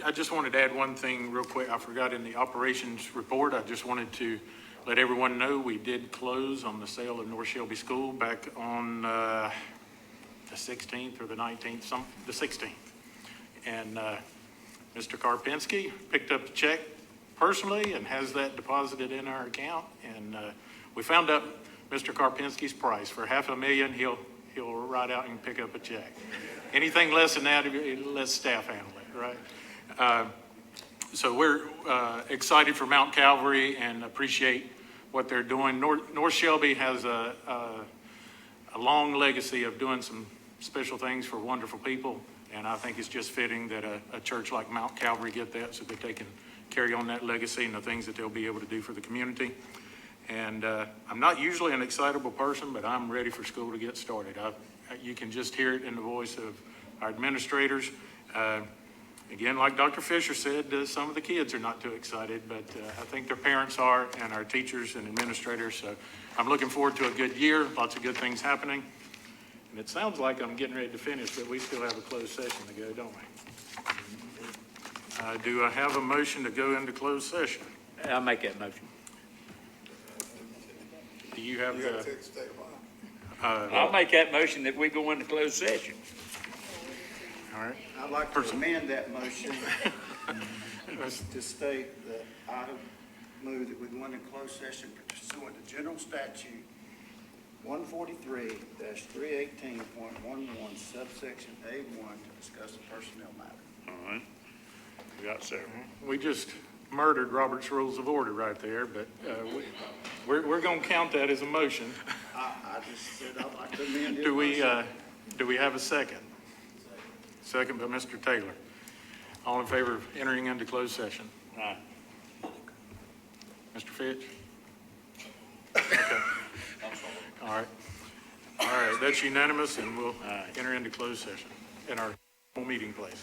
I just wanted to add one thing real quick. I forgot in the operations report. I just wanted to let everyone know we did close on the sale of North Shelby School back on the 16th or the 19th, the 16th. And Mr. Karpinski picked up the check personally and has that deposited in our account. And we found out Mr. Karpinski's price. For $500,000, he'll write out and pick up a check. Anything less than that, let staff handle it, right? So we're excited for Mount Calvary and appreciate what they're doing. North Shelby has a long legacy of doing some special things for wonderful people, and I think it's just fitting that a church like Mount Calvary get that so that they can carry on that legacy and the things that they'll be able to do for the community. And I'm not usually an excitable person, but I'm ready for school to get started. You can just hear it in the voice of our administrators. Again, like Dr. Fisher said, some of the kids are not too excited, but I think their parents are, and our teachers and administrators. So I'm looking forward to a good year, lots of good things happening. And it sounds like I'm getting ready to finish, but we still have a closed session to go, don't we? Do I have a motion to go into closed session? I'll make that motion. Do you have the? I'll make that motion that we go into closed session. All right. I'd like to amend that motion to state that I move that we go into closed session pursuant to General Statute 143-318.11 subsection A1 to discuss a personnel matter. All right. We got several. We just murdered Robert's Rules of Order right there, but we're going to count that as a motion. I just said I'd like to amend it. Do we have a second? Second by Mr. Taylor. All in favor of entering into closed session? Aye. Mr. Fitch? Okay. All right. All right, that's unanimous, and we'll enter into closed session in our meeting place.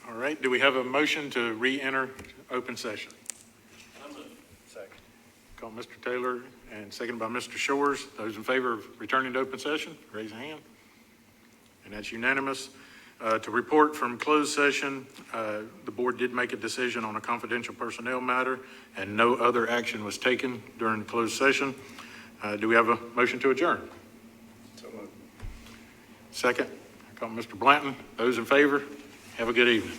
All right, do we have a motion to re-enter open session? Second. Call Mr. Taylor and seconded by Mr. Shores. Those in favor of returning to open session, raise a hand. And that's unanimous. To report from closed session, the board did make a decision on a confidential personnel matter, and no other action was taken during closed session. Do we have a motion to adjourn? So moved. Second, I call Mr. Blanton. Those in favor, have a good evening.